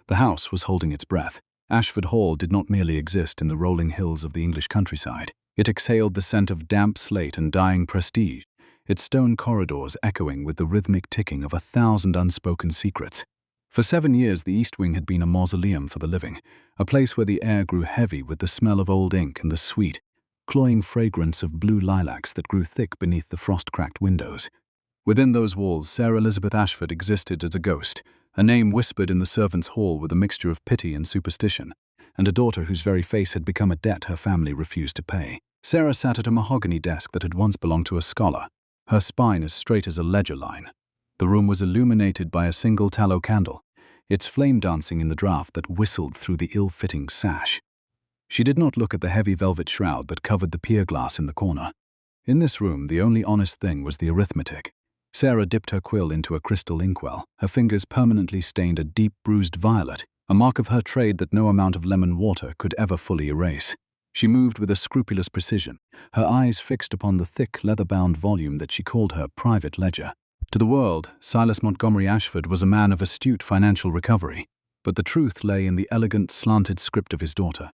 The house was holding its breath. Ashford Hall did not merely exist in the rolling hills of the English countryside. It exhaled the scent of damp slate and dying prestige, its stone corridors echoing with the rhythmic ticking of 1,000 unspoken secrets. For 7 years, the East Wing had been a mausoleum for the living, a place where the air grew heavy with the smell of old ink and the sweet, cloying fragrance of blue lilacs that grew thick beneath the frost-cracked windows. Within those walls, Sarah Elizabeth Ashford existed as a ghost, a name whispered in the servants' hall with a mixture of pity and superstition, and a daughter whose very face had become a debt her family refused to pay. Sarah sat at a mahogany desk that had once belonged to a scholar, her spine as straight as a ledger line. The room was illuminated by a single tallow candle, its flame dancing in the draught that whistled through the ill-fitting sash. She did not look at the heavy velvet shroud that covered the pier glass in the corner. In this room, the only honest thing was the arithmetic. Sarah dipped her quill into a crystal inkwell, her fingers permanently stained a deep bruised violet, a mark of her trade that no amount of lemon water could ever fully erase. She moved with a scrupulous precision, her eyes fixed upon the thick, leather-bound volume that she called her private ledger. To the world, Silas Montgomery Ashford was a man of astute financial recovery, but the truth lay in the elegant, slanted script of his daughter.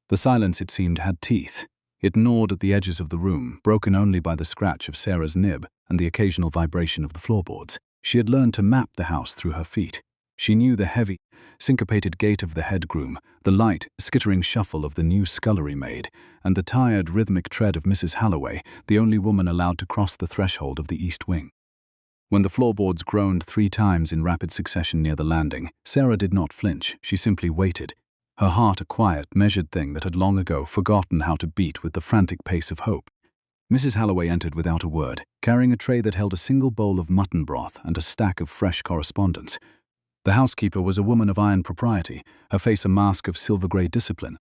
The silence, it seemed, had teeth. It gnawed at the edges of the room, broken only by the scratch of Sarah's nib and the occasional vibration of the floorboards. She had learned to map the house through her feet. She knew the heavy, syncopated gait of the head groom, the light, skittering shuffle of the new scullery maid, and the tired, rhythmic tread of Mrs. Halloway, the only woman allowed to cross the threshold of the East Wing. When the floorboards groaned 3 times in rapid succession near the landing, Sarah did not flinch. She simply waited, her heart a quiet, measured thing that had long ago forgotten how to beat with the frantic pace of hope. Mrs. Halloway entered without a word, carrying a tray that held a single bowl of mutton broth and a stack of fresh correspondence. The housekeeper was a woman of iron propriety, her face a mask of silver-grey discipline,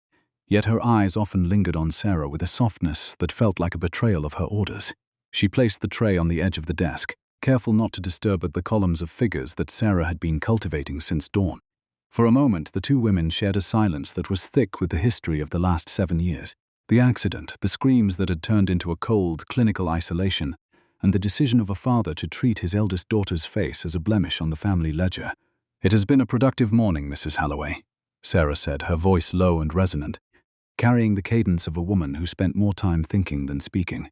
yet her eyes often lingered on Sarah with a softness that felt like a betrayal of her orders. She placed the tray on the edge of the desk, careful not to disturb the columns of figures that Sarah had been cultivating since dawn. For a moment, the 2 women shared a silence that was thick with the history of the last 7 years. The accident, the screams that had turned into a cold, clinical isolation, and the decision of a father to treat his eldest daughter's face as a blemish on the family ledger. "It has been a productive morning, Mrs. Halloway," Sarah said, her voice low and resonant, carrying the cadence of a woman who spent more time thinking than speaking.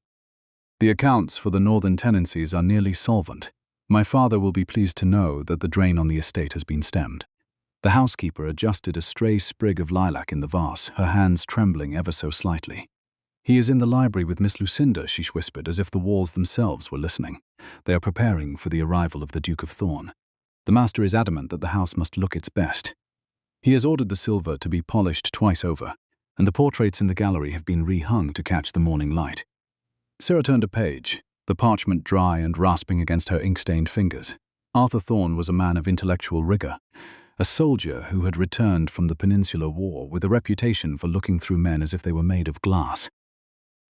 "The accounts for the northern tenancies are nearly solvent. My father will be pleased to know that the drain on the estate has been stemmed." The housekeeper adjusted a stray sprig of lilac in the vase, her hands trembling ever so slightly. "He is in the library with Miss Lucinda," she whispered, as if the walls themselves were listening. "They are preparing for the arrival of the Duke of Thorn. The master is adamant that the house must look its best. He has ordered the silver to be polished twice over, and the portraits in the gallery have been rehung to catch the morning light." Sarah turned a page, the parchment dry and rasping against her ink-stained fingers. Arthur Thorn was a man of intellectual rigor, a soldier who had returned from the Peninsular War with a reputation for looking through men as if they were made of glass.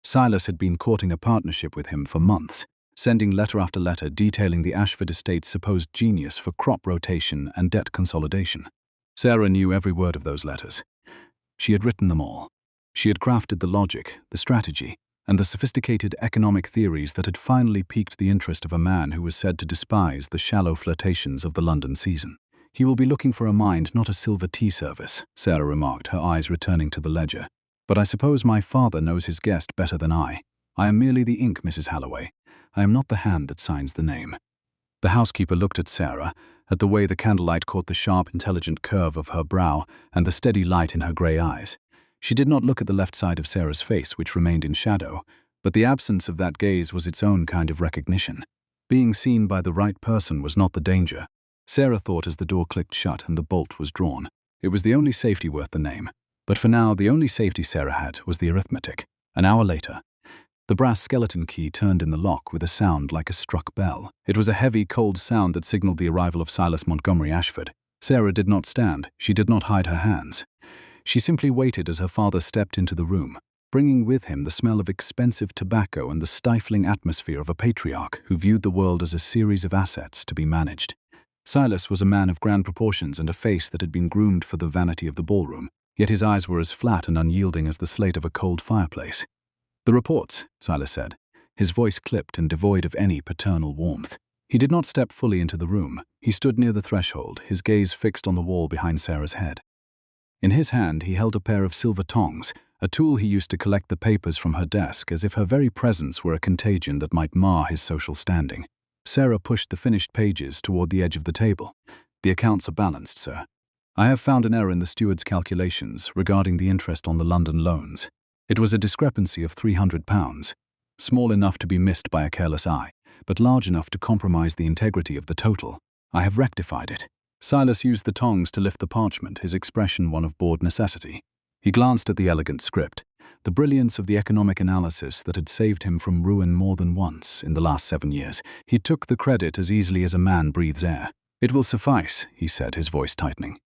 Silas had been courting a partnership with him for months, sending letter after letter detailing the Ashford estate's supposed genius for crop rotation and debt consolidation. Sarah knew every word of those letters. She had written them all. She had crafted the logic, the strategy, and the sophisticated economic theories that had finally piqued the interest of a man who was said to despise the shallow flirtations of the London season. "He will be looking for a mind, not a silver tea service," Sarah remarked, her eyes returning to the ledger. "But I suppose my father knows his guest better than I. I am merely the ink, Mrs. Halloway. I am not the hand that signs the name." The housekeeper looked at Sarah, at the way the candlelight caught the sharp, intelligent curve of her brow and the steady light in her grey eyes. She did not look at the left side of Sarah's face, which remained in shadow, but the absence of that gaze was its own kind of recognition. Being seen by the right person was not the danger, Sarah thought as the door clicked shut and the bolt was drawn. It was the only safety worth the name. But for now, the only safety Sarah had was the arithmetic. An hour later, the brass skeleton key turned in the lock with a sound like a struck bell. It was a heavy, cold sound that signaled the arrival of Silas Montgomery Ashford. Sarah did not stand. She did not hide her hands. She simply waited as her father stepped into the room, bringing with him the smell of expensive tobacco and the stifling atmosphere of a patriarch who viewed the world as a series of assets to be managed. Silas was a man of grand proportions and a face that had been groomed for the vanity of the ballroom, yet his eyes were as flat and unyielding as the slate of a cold fireplace. "The reports," Silas said, his voice clipped and devoid of any paternal warmth. He did not step fully into the room. He stood near the threshold, his gaze fixed on the wall behind Sarah's head. In his hand, he held a pair of silver tongs, a tool he used to collect the papers from her desk, as if her very presence were a contagion that might mar his social standing. Sarah pushed the finished pages toward the edge of the table. "The accounts are balanced, sir. I have found an error in the steward's calculations regarding the interest on the London loans. It was a discrepancy of £300, small enough to be missed by a careless eye, but large enough to compromise the integrity of the total. I have rectified it." Silas used the tongs to lift the parchment, his expression one of bored necessity. He glanced at the elegant script, the brilliance of the economic analysis that had saved him from ruin more than once in the last 7 years. He took the credit as easily as a man breathes air. "It will suffice," he said, his voice tightening.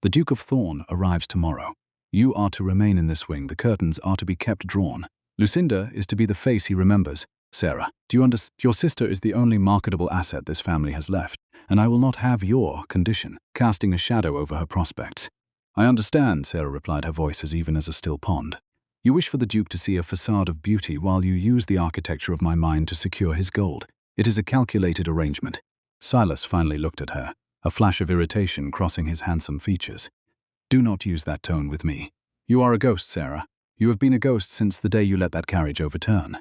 "The Duke of Thorn arrives tomorrow. You are to remain in this wing. The curtains are to be kept drawn. Lucinda is to be the face he remembers. Sarah, do you understand? Your sister is the only marketable asset this family has left, and I will not have your condition casting a shadow over her prospects." "I understand," Sarah replied, her voice as even as a still pond. "You wish for the Duke to see a facade of beauty while you use the architecture of my mind to secure his gold. It is a calculated arrangement." Silas finally looked at her, a flash of irritation crossing his handsome features. "Do not use that tone with me. You are a ghost, Sarah. You have been a ghost since the day you let that carriage overturn.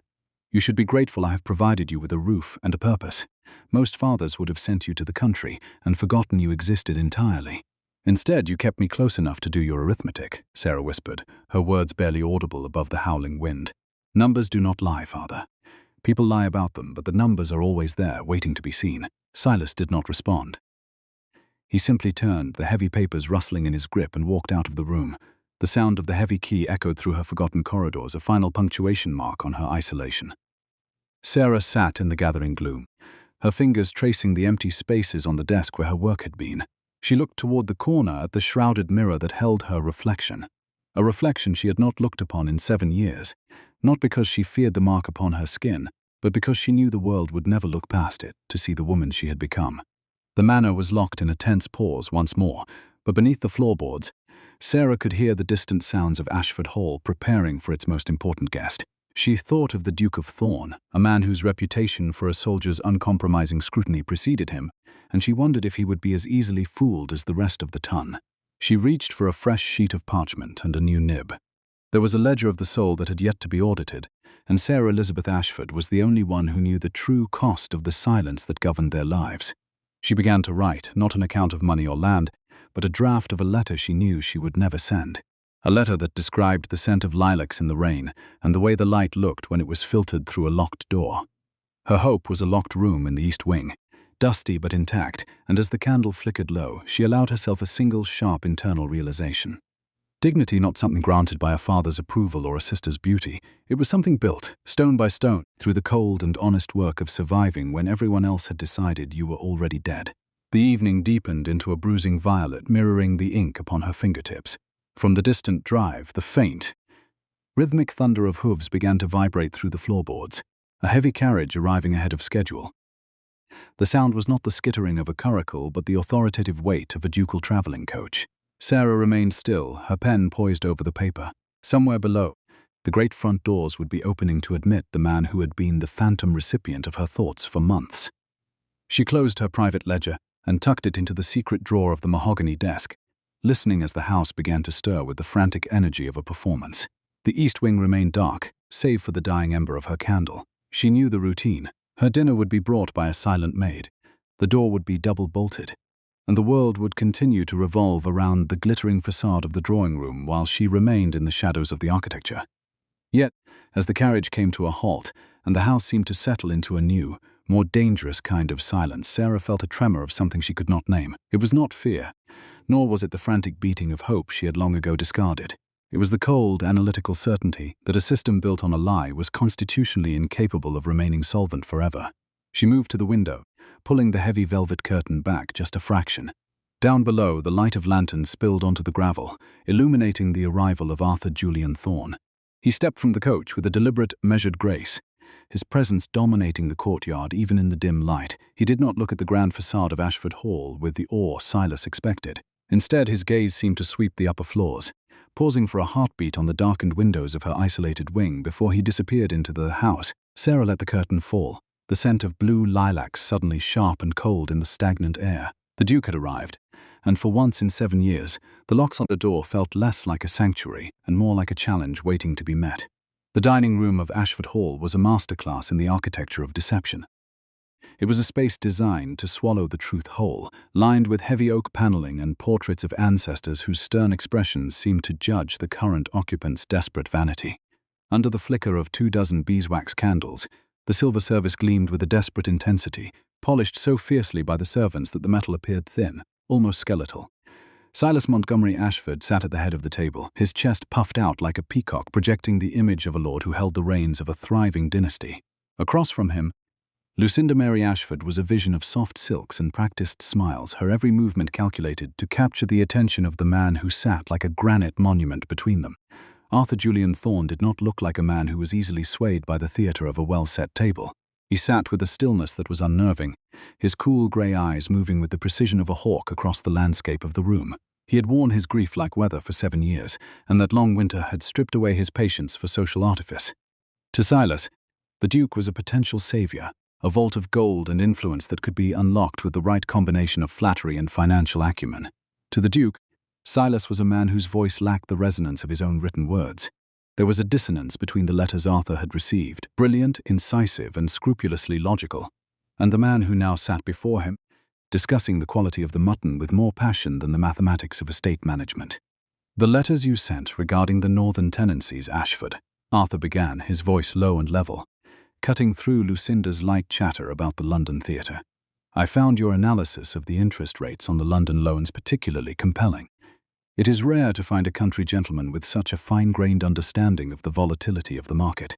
You should be grateful I have provided you with a roof and a purpose. Most fathers would have sent you to the country and forgotten you existed entirely. Instead, you kept me close enough to do your arithmetic," Sarah whispered, her words barely audible above the howling wind. "Numbers do not lie, father. People lie about them, but the numbers are always there, waiting to be seen." Silas did not respond. He simply turned, the heavy papers rustling in his grip, and walked out of the room. The sound of the heavy key echoed through her forgotten corridors, a final punctuation mark on her isolation. Sarah sat in the gathering gloom, her fingers tracing the empty spaces on the desk where her work had been. She looked toward the corner at the shrouded mirror that held her reflection, a reflection she had not looked upon in 7 years, not because she feared the mark upon her skin, but because she knew the world would never look past it to see the woman she had become. The manor was locked in a tense pause once more, but beneath the floorboards, Sarah could hear the distant sounds of Ashford Hall preparing for its most important guest. She thought of the Duke of Thorn, a man whose reputation for a soldier's uncompromising scrutiny preceded him, and she wondered if he would be as easily fooled as the rest of the ton. She reached for a fresh sheet of parchment and a new nib. There was a ledger of the soul that had yet to be audited, and Sarah Elizabeth Ashford was the only one who knew the true cost of the silence that governed their lives. She began to write, not an account of money or land, but a draft of a letter she knew she would never send. A letter that described the scent of lilacs in the rain and the way the light looked when it was filtered through a locked door. Her hope was a locked room in the east wing, dusty but intact, and as the candle flickered low, she allowed herself a single sharp internal realization. Dignity not something granted by a father's approval or a sister's beauty. It was something built, stone by stone, through the cold and honest work of surviving when everyone else had decided you were already dead. The evening deepened into a bruising violet, mirroring the ink upon her fingertips. From the distant drive, the faint, rhythmic thunder of hooves began to vibrate through the floorboards, a heavy carriage arriving ahead of schedule. The sound was not the skittering of a curricle, but the authoritative weight of a ducal traveling coach. Sarah remained still, her pen poised over the paper. Somewhere below, the great front doors would be opening to admit the man who had been the phantom recipient of her thoughts for months. She closed her private ledger and tucked it into the secret drawer of the mahogany desk, listening as the house began to stir with the frantic energy of a performance. The east wing remained dark, save for the dying ember of her candle. She knew the routine. Her dinner would be brought by a silent maid. The door would be double-bolted, and the world would continue to revolve around the glittering facade of the drawing room while she remained in the shadows of the architecture. Yet, as the carriage came to a halt and the house seemed to settle into a new, more dangerous kind of silence, Sarah felt a tremor of something she could not name. It was not fear, nor was it the frantic beating of hope she had long ago discarded. It was the cold, analytical certainty that a system built on a lie was constitutionally incapable of remaining solvent forever. She moved to the window, pulling the heavy velvet curtain back just a fraction. Down below, the light of lanterns spilled onto the gravel, illuminating the arrival of Arthur Julian Thorn. He stepped from the coach with a deliberate, measured grace, his presence dominating the courtyard even in the dim light. He did not look at the grand facade of Ashford Hall with the awe Silas expected. Instead, his gaze seemed to sweep the upper floors, pausing for a heartbeat on the darkened windows of her isolated wing before he disappeared into the house. Sarah let the curtain fall, the scent of blue lilacs suddenly sharp and cold in the stagnant air. The Duke had arrived, and for once in 7 years, the locks on the door felt less like a sanctuary and more like a challenge waiting to be met. The dining room of Ashford Hall was a masterclass in the architecture of deception. It was a space designed to swallow the truth whole, lined with heavy oak paneling and portraits of ancestors whose stern expressions seemed to judge the current occupant's desperate vanity. Under the flicker of 24 beeswax candles, the silver service gleamed with a desperate intensity, polished so fiercely by the servants that the metal appeared thin, almost skeletal. Silas Montgomery Ashford sat at the head of the table, his chest puffed out like a peacock, projecting the image of a lord who held the reins of a thriving dynasty. Across from him, Lucinda Mary Ashford was a vision of soft silks and practiced smiles, her every movement calculated to capture the attention of the man who sat like a granite monument between them. Arthur Julian Thorne did not look like a man who was easily swayed by the theatre of a well-set table. He sat with a stillness that was unnerving, his cool grey eyes moving with the precision of a hawk across the landscape of the room. He had worn his grief like weather for 7 years, and that long winter had stripped away his patience for social artifice. To Silas, the Duke was a potential saviour, a vault of gold and influence that could be unlocked with the right combination of flattery and financial acumen. To the Duke, Silas was a man whose voice lacked the resonance of his own written words. There was a dissonance between the letters Arthur had received, brilliant, incisive, and scrupulously logical, and the man who now sat before him, discussing the quality of the mutton with more passion than the mathematics of estate management. "The letters you sent regarding the northern tenancies, Ashford," Arthur began, his voice low and level, cutting through Lucinda's light chatter about the London theatre. "I found your analysis of the interest rates on the London loans particularly compelling. It is rare to find a country gentleman with such a fine-grained understanding of the volatility of the market.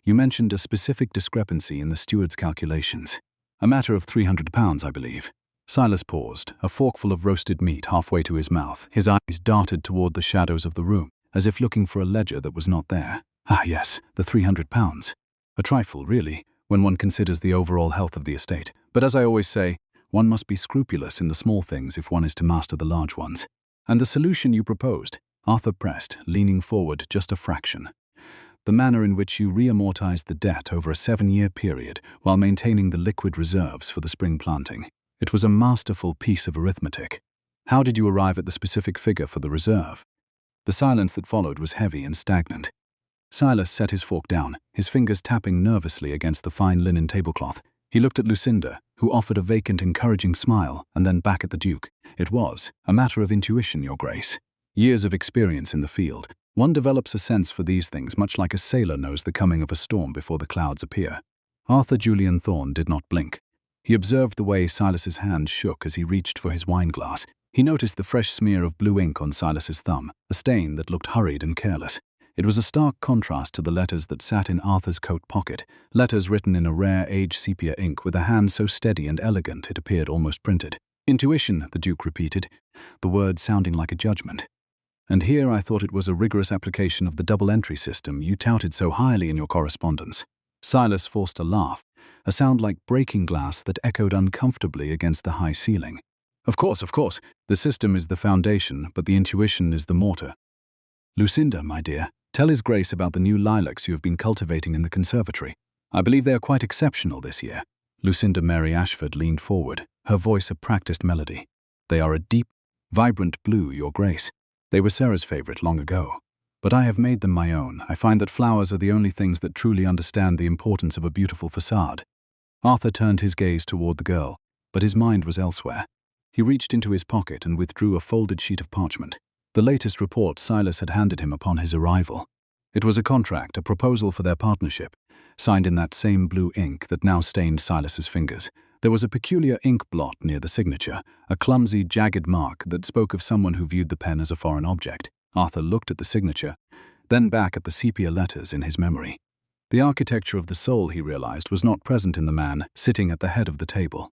You mentioned a specific discrepancy in the steward's calculations. A matter of £300, I believe." Silas paused, a forkful of roasted meat halfway to his mouth. His eyes darted toward the shadows of the room, as if looking for a ledger that was not there. "Ah, yes, the £300. A trifle, really, when one considers the overall health of the estate. But as I always say, one must be scrupulous in the small things if one is to master the large ones." "And the solution you proposed?" Arthur pressed, leaning forward just a fraction. "The manner in which you re-amortized the debt over a 7-year period while maintaining the liquid reserves for the spring planting. It was a masterful piece of arithmetic. How did you arrive at the specific figure for the reserve?" The silence that followed was heavy and stagnant. Silas set his fork down, his fingers tapping nervously against the fine linen tablecloth. He looked at Lucinda, who offered a vacant, encouraging smile, and then back at the Duke. "It was a matter of intuition, Your Grace. Years of experience in the field. One develops a sense for these things much like a sailor knows the coming of a storm before the clouds appear." Arthur Julian Thorne did not blink. He observed the way Silas's hand shook as he reached for his wineglass. He noticed the fresh smear of blue ink on Silas's thumb, a stain that looked hurried and careless. It was a stark contrast to the letters that sat in Arthur's coat pocket, letters written in a rare aged sepia ink with a hand so steady and elegant it appeared almost printed. "Intuition," the Duke repeated, the word sounding like a judgment. "And here I thought it was a rigorous application of the double-entry system you touted so highly in your correspondence." Silas forced a laugh, a sound like breaking glass that echoed uncomfortably against the high ceiling. Of course. The system is the foundation, but the intuition is the mortar. Lucinda, my dear, tell His Grace about the new lilacs you have been cultivating in the conservatory. I believe they are quite exceptional this year." Lucinda Mary Ashford leaned forward, her voice a practiced melody. "They are a deep, vibrant blue, Your Grace. They were Sarah's favourite long ago. But I have made them my own. I find that flowers are the only things that truly understand the importance of a beautiful facade." Arthur turned his gaze toward the girl, but his mind was elsewhere. He reached into his pocket and withdrew a folded sheet of parchment. The latest report Silas had handed him upon his arrival. It was a contract, a proposal for their partnership, signed in that same blue ink that now stained Silas's fingers. There was a peculiar ink blot near the signature, a clumsy, jagged mark that spoke of someone who viewed the pen as a foreign object. Arthur looked at the signature, then back at the sepia letters in his memory. The architecture of the soul, he realized, was not present in the man sitting at the head of the table.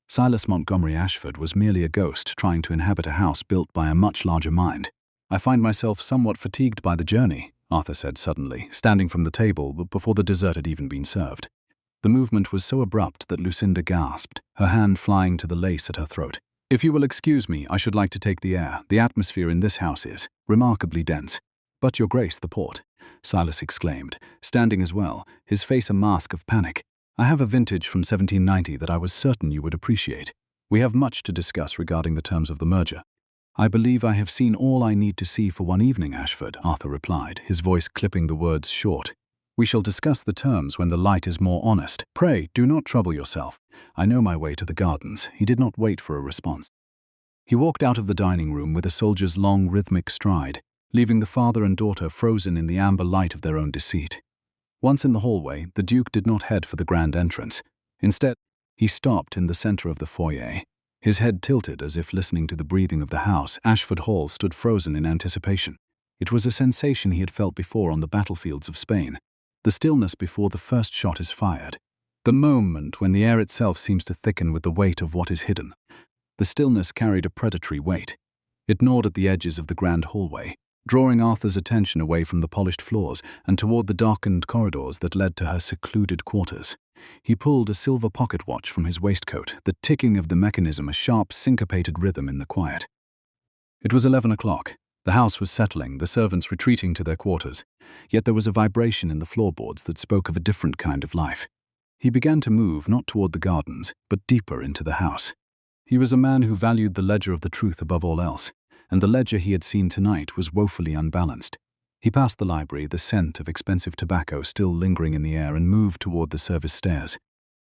Silas Montgomery Ashford was merely a ghost trying to inhabit a house built by a much larger mind. "I find myself somewhat fatigued by the journey," Arthur said suddenly, standing from the table but before the dessert had even been served. The movement was so abrupt that Lucinda gasped, her hand flying to the lace at her throat. "If you will excuse me, I should like to take the air. The atmosphere in this house is remarkably dense." "But, Your Grace, the port," Silas exclaimed, standing as well, his face a mask of panic. I have a vintage from 1790 that I was certain you would appreciate. We have much to discuss regarding the terms of the merger. I believe I have seen all I need to see for one evening, Ashford, Arthur replied, his voice clipping the words short. We shall discuss the terms when the light is more honest. Pray, do not trouble yourself. I know my way to the gardens. He did not wait for a response. He walked out of the dining room with a soldier's long, rhythmic stride, leaving the father and daughter frozen in the amber light of their own deceit. Once in the hallway, the Duke did not head for the grand entrance. Instead, he stopped in the center of the foyer. His head tilted as if listening to the breathing of the house. Ashford Hall stood frozen in anticipation. It was a sensation he had felt before on the battlefields of Spain. The stillness before the first shot is fired. The moment when the air itself seems to thicken with the weight of what is hidden. The stillness carried a predatory weight. It gnawed at the edges of the grand hallway, drawing Arthur's attention away from the polished floors and toward the darkened corridors that led to her secluded quarters. He pulled a silver pocket watch from his waistcoat, the ticking of the mechanism a sharp, syncopated rhythm in the quiet. It was 11 o'clock. The house was settling, the servants retreating to their quarters, yet there was a vibration in the floorboards that spoke of a different kind of life. He began to move not toward the gardens, but deeper into the house. He was a man who valued the ledger of the truth above all else, and the ledger he had seen tonight was woefully unbalanced. He passed the library, the scent of expensive tobacco still lingering in the air, and moved toward the service stairs.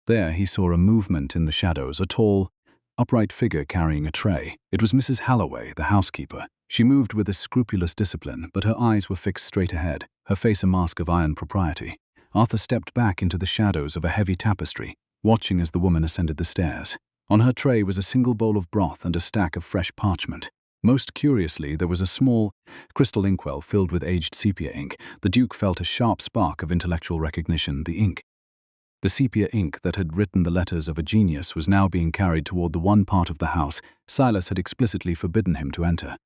There he saw a movement in the shadows, a tall, upright figure carrying a tray. It was Mrs. Halloway, the housekeeper. She moved with a scrupulous discipline, but her eyes were fixed straight ahead, her face a mask of iron propriety. Arthur stepped back into the shadows of a heavy tapestry, watching as the woman ascended the stairs. On her tray was a single bowl of broth and a stack of fresh parchment. Most curiously, there was a small, crystal inkwell filled with aged sepia ink. The Duke felt a sharp spark of intellectual recognition. The ink. The sepia ink that had written the letters of a genius was now being carried toward the one part of the house Silas had explicitly forbidden him to enter.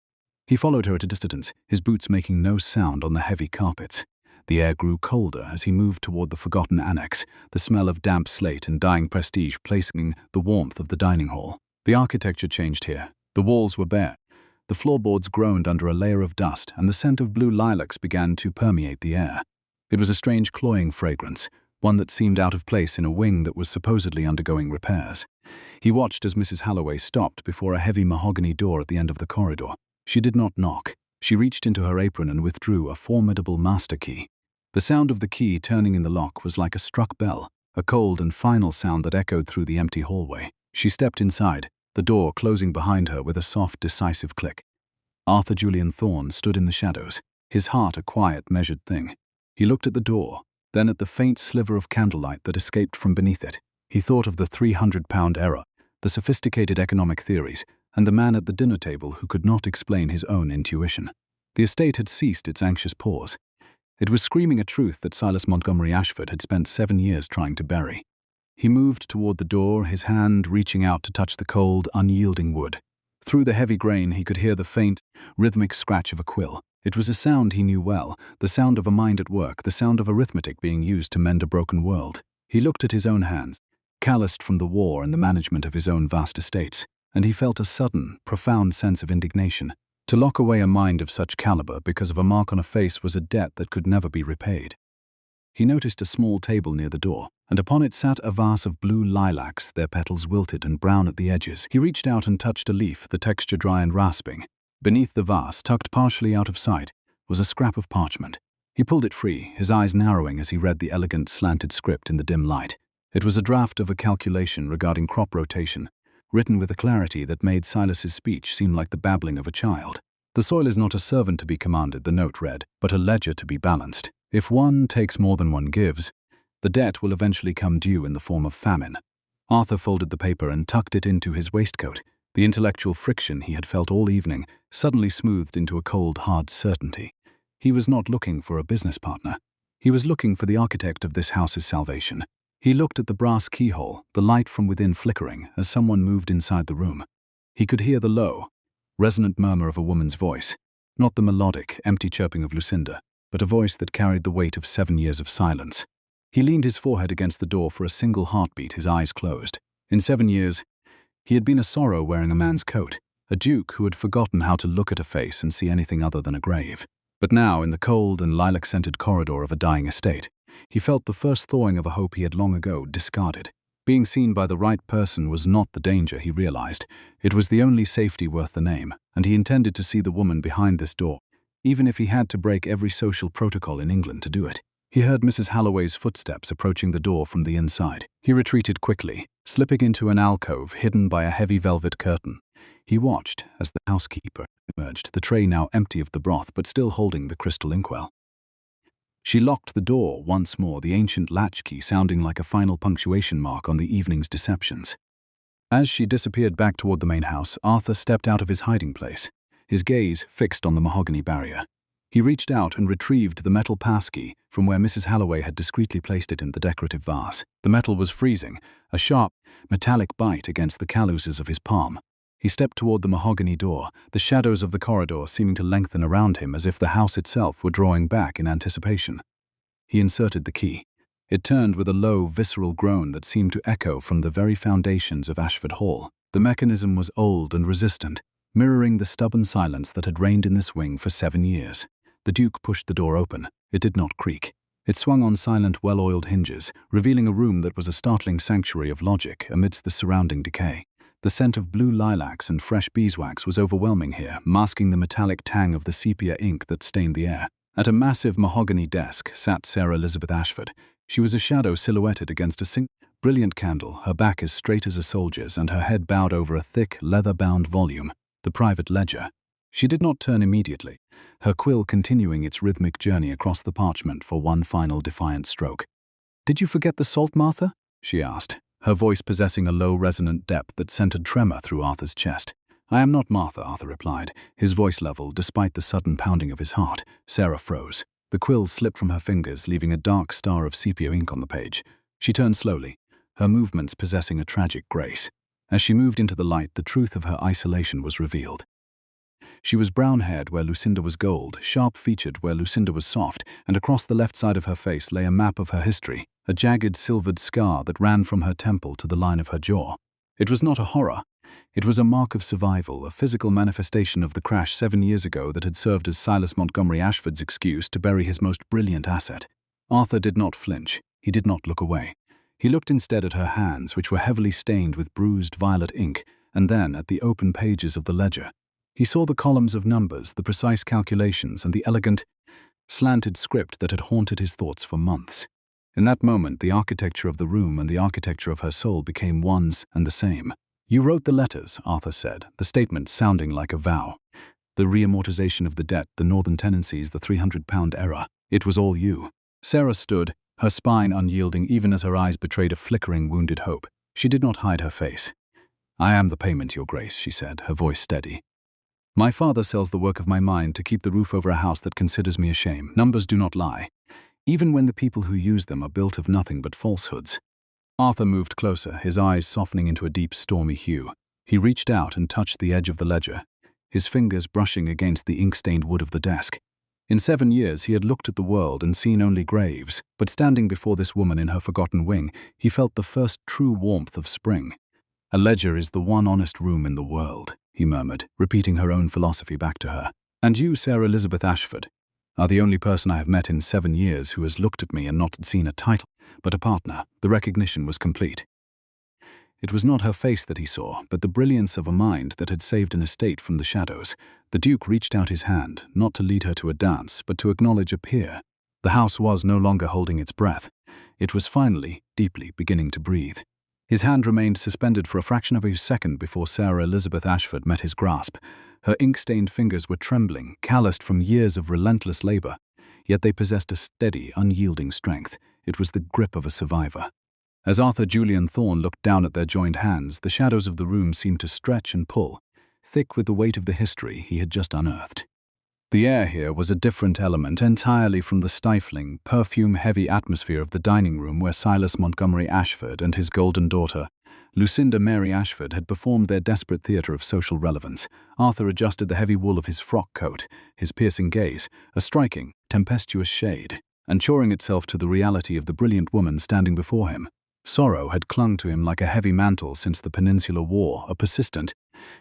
He followed her at a distance, his boots making no sound on the heavy carpets. The air grew colder as he moved toward the forgotten annex, the smell of damp slate and dying prestige placing the warmth of the dining hall. The architecture changed here. The walls were bare. The floorboards groaned under a layer of dust, and the scent of blue lilacs began to permeate the air. It was a strange cloying fragrance, one that seemed out of place in a wing that was supposedly undergoing repairs. He watched as Mrs. Halloway stopped before a heavy mahogany door at the end of the corridor. She did not knock. She reached into her apron and withdrew a formidable master key. The sound of the key turning in the lock was like a struck bell, a cold and final sound that echoed through the empty hallway. She stepped inside, the door closing behind her with a soft, decisive click. Arthur Julian Thorne stood in the shadows, his heart a quiet, measured thing. He looked at the door, then at the faint sliver of candlelight that escaped from beneath it. He thought of the £300 error, the sophisticated economic theories, and the man at the dinner table who could not explain his own intuition. The estate had ceased its anxious pause. It was screaming a truth that Silas Montgomery Ashford had spent 7 years trying to bury. He moved toward the door, his hand reaching out to touch the cold, unyielding wood. Through the heavy grain he could hear the faint, rhythmic scratch of a quill. It was a sound he knew well, the sound of a mind at work, the sound of arithmetic being used to mend a broken world. He looked at his own hands, calloused from the war and the management of his own vast estates, and he felt a sudden, profound sense of indignation. To lock away a mind of such caliber because of a mark on a face was a debt that could never be repaid. He noticed a small table near the door, and upon it sat a vase of blue lilacs, their petals wilted and brown at the edges. He reached out and touched a leaf, the texture dry and rasping. Beneath the vase, tucked partially out of sight, was a scrap of parchment. He pulled it free, his eyes narrowing as he read the elegant, slanted script in the dim light. It was a draft of a calculation regarding crop rotation, written with a clarity that made Silas's speech seem like the babbling of a child. The soil is not a servant to be commanded, the note read, but a ledger to be balanced. If one takes more than one gives, the debt will eventually come due in the form of famine. Arthur folded the paper and tucked it into his waistcoat. The intellectual friction he had felt all evening suddenly smoothed into a cold, hard certainty. He was not looking for a business partner. He was looking for the architect of this house's salvation. He looked at the brass keyhole, the light from within flickering as someone moved inside the room. He could hear the low, resonant murmur of a woman's voice, not the melodic, empty chirping of Lucinda, but a voice that carried the weight of 7 years of silence. He leaned his forehead against the door for a single heartbeat, his eyes closed. In 7 years, he had been a sorrow wearing a man's coat, a duke who had forgotten how to look at a face and see anything other than a grave. But now, in the cold and lilac-scented corridor of a dying estate, He felt the first thawing of a hope he had long ago discarded. Being seen by the right person was not the danger, he realized. It was the only safety worth the name, and he intended to see the woman behind this door, even if he had to break every social protocol in England to do it. He heard Mrs. Halloway's footsteps approaching the door from the inside. He retreated quickly, slipping into an alcove hidden by a heavy velvet curtain. He watched as the housekeeper emerged, the tray now empty of the broth but still holding the crystal inkwell. She locked the door once more, the ancient latchkey sounding like a final punctuation mark on the evening's deceptions. As she disappeared back toward the main house, Arthur stepped out of his hiding place, his gaze fixed on the mahogany barrier. He reached out and retrieved the metal passkey from where Mrs. Halloway had discreetly placed it in the decorative vase. The metal was freezing, a sharp, metallic bite against the calluses of his palm. He stepped toward the mahogany door, the shadows of the corridor seeming to lengthen around him as if the house itself were drawing back in anticipation. He inserted the key. It turned with a low, visceral groan that seemed to echo from the very foundations of Ashford Hall. The mechanism was old and resistant, mirroring the stubborn silence that had reigned in this wing for 7 years. The Duke pushed the door open. It did not creak. It swung on silent, well-oiled hinges, revealing a room that was a startling sanctuary of logic amidst the surrounding decay. The scent of blue lilacs and fresh beeswax was overwhelming here, masking the metallic tang of the sepia ink that stained the air. At a massive mahogany desk sat Sarah Elizabeth Ashford. She was a shadow silhouetted against a single, brilliant candle, her back as straight as a soldier's and her head bowed over a thick, leather-bound volume, the private ledger. She did not turn immediately, her quill continuing its rhythmic journey across the parchment for one final defiant stroke. "Did you forget the salt, Martha?" she asked, her voice possessing a low, resonant depth that sent a tremor through Arthur's chest. "I am not Martha," Arthur replied, his voice level despite the sudden pounding of his heart. Sarah froze. The quill slipped from her fingers, leaving a dark star of sepia ink on the page. She turned slowly, her movements possessing a tragic grace. As she moved into the light, the truth of her isolation was revealed. She was brown-haired where Lucinda was gold, sharp-featured where Lucinda was soft, and across the left side of her face lay a map of her history, a jagged silvered scar that ran from her temple to the line of her jaw. It was not a horror. It was a mark of survival, a physical manifestation of the crash 7 years ago that had served as Silas Montgomery Ashford's excuse to bury his most brilliant asset. Arthur did not flinch. He did not look away. He looked instead at her hands, which were heavily stained with bruised violet ink, and then at the open pages of the ledger. He saw the columns of numbers, the precise calculations, and the elegant, slanted script that had haunted his thoughts for months. In that moment, the architecture of the room and the architecture of her soul became ones and the same. "You wrote the letters," Arthur said, the statement sounding like a vow. "The re-amortization of the debt, the northern tenancies, the £300 error. It was all you." Sarah stood, her spine unyielding even as her eyes betrayed a flickering, wounded hope. She did not hide her face. "I am the payment, Your Grace," she said, her voice steady. "My father sells the work of my mind to keep the roof over a house that considers me a shame. Numbers do not lie, even when the people who use them are built of nothing but falsehoods." Arthur moved closer, his eyes softening into a deep, stormy hue. He reached out and touched the edge of the ledger, his fingers brushing against the ink-stained wood of the desk. In 7 years, he had looked at the world and seen only graves, but standing before this woman in her forgotten wing, he felt the first true warmth of spring. "A ledger is the one honest room in the world," he murmured, repeating her own philosophy back to her. "And you, Sarah Elizabeth Ashford, are the only person I have met in 7 years who has looked at me and not seen a title, but a partner." The recognition was complete. It was not her face that he saw, but the brilliance of a mind that had saved an estate from the shadows. The Duke reached out his hand, not to lead her to a dance, but to acknowledge a peer. The house was no longer holding its breath. It was finally, deeply beginning to breathe. His hand remained suspended for a fraction of a second before Sarah Elizabeth Ashford met his grasp. Her ink-stained fingers were trembling, calloused from years of relentless labor, yet they possessed a steady, unyielding strength. It was the grip of a survivor. As Arthur Julian Thorne looked down at their joined hands, the shadows of the room seemed to stretch and pull, thick with the weight of the history he had just unearthed. The air here was a different element entirely from the stifling, perfume-heavy atmosphere of the dining room where Silas Montgomery Ashford and his golden daughter, Lucinda Mary Ashford, had performed their desperate theatre of social relevance. Arthur adjusted the heavy wool of his frock coat, his piercing gaze, a striking, tempestuous shade, ensuring itself to the reality of the brilliant woman standing before him. Sorrow had clung to him like a heavy mantle since the Peninsular War, a persistent,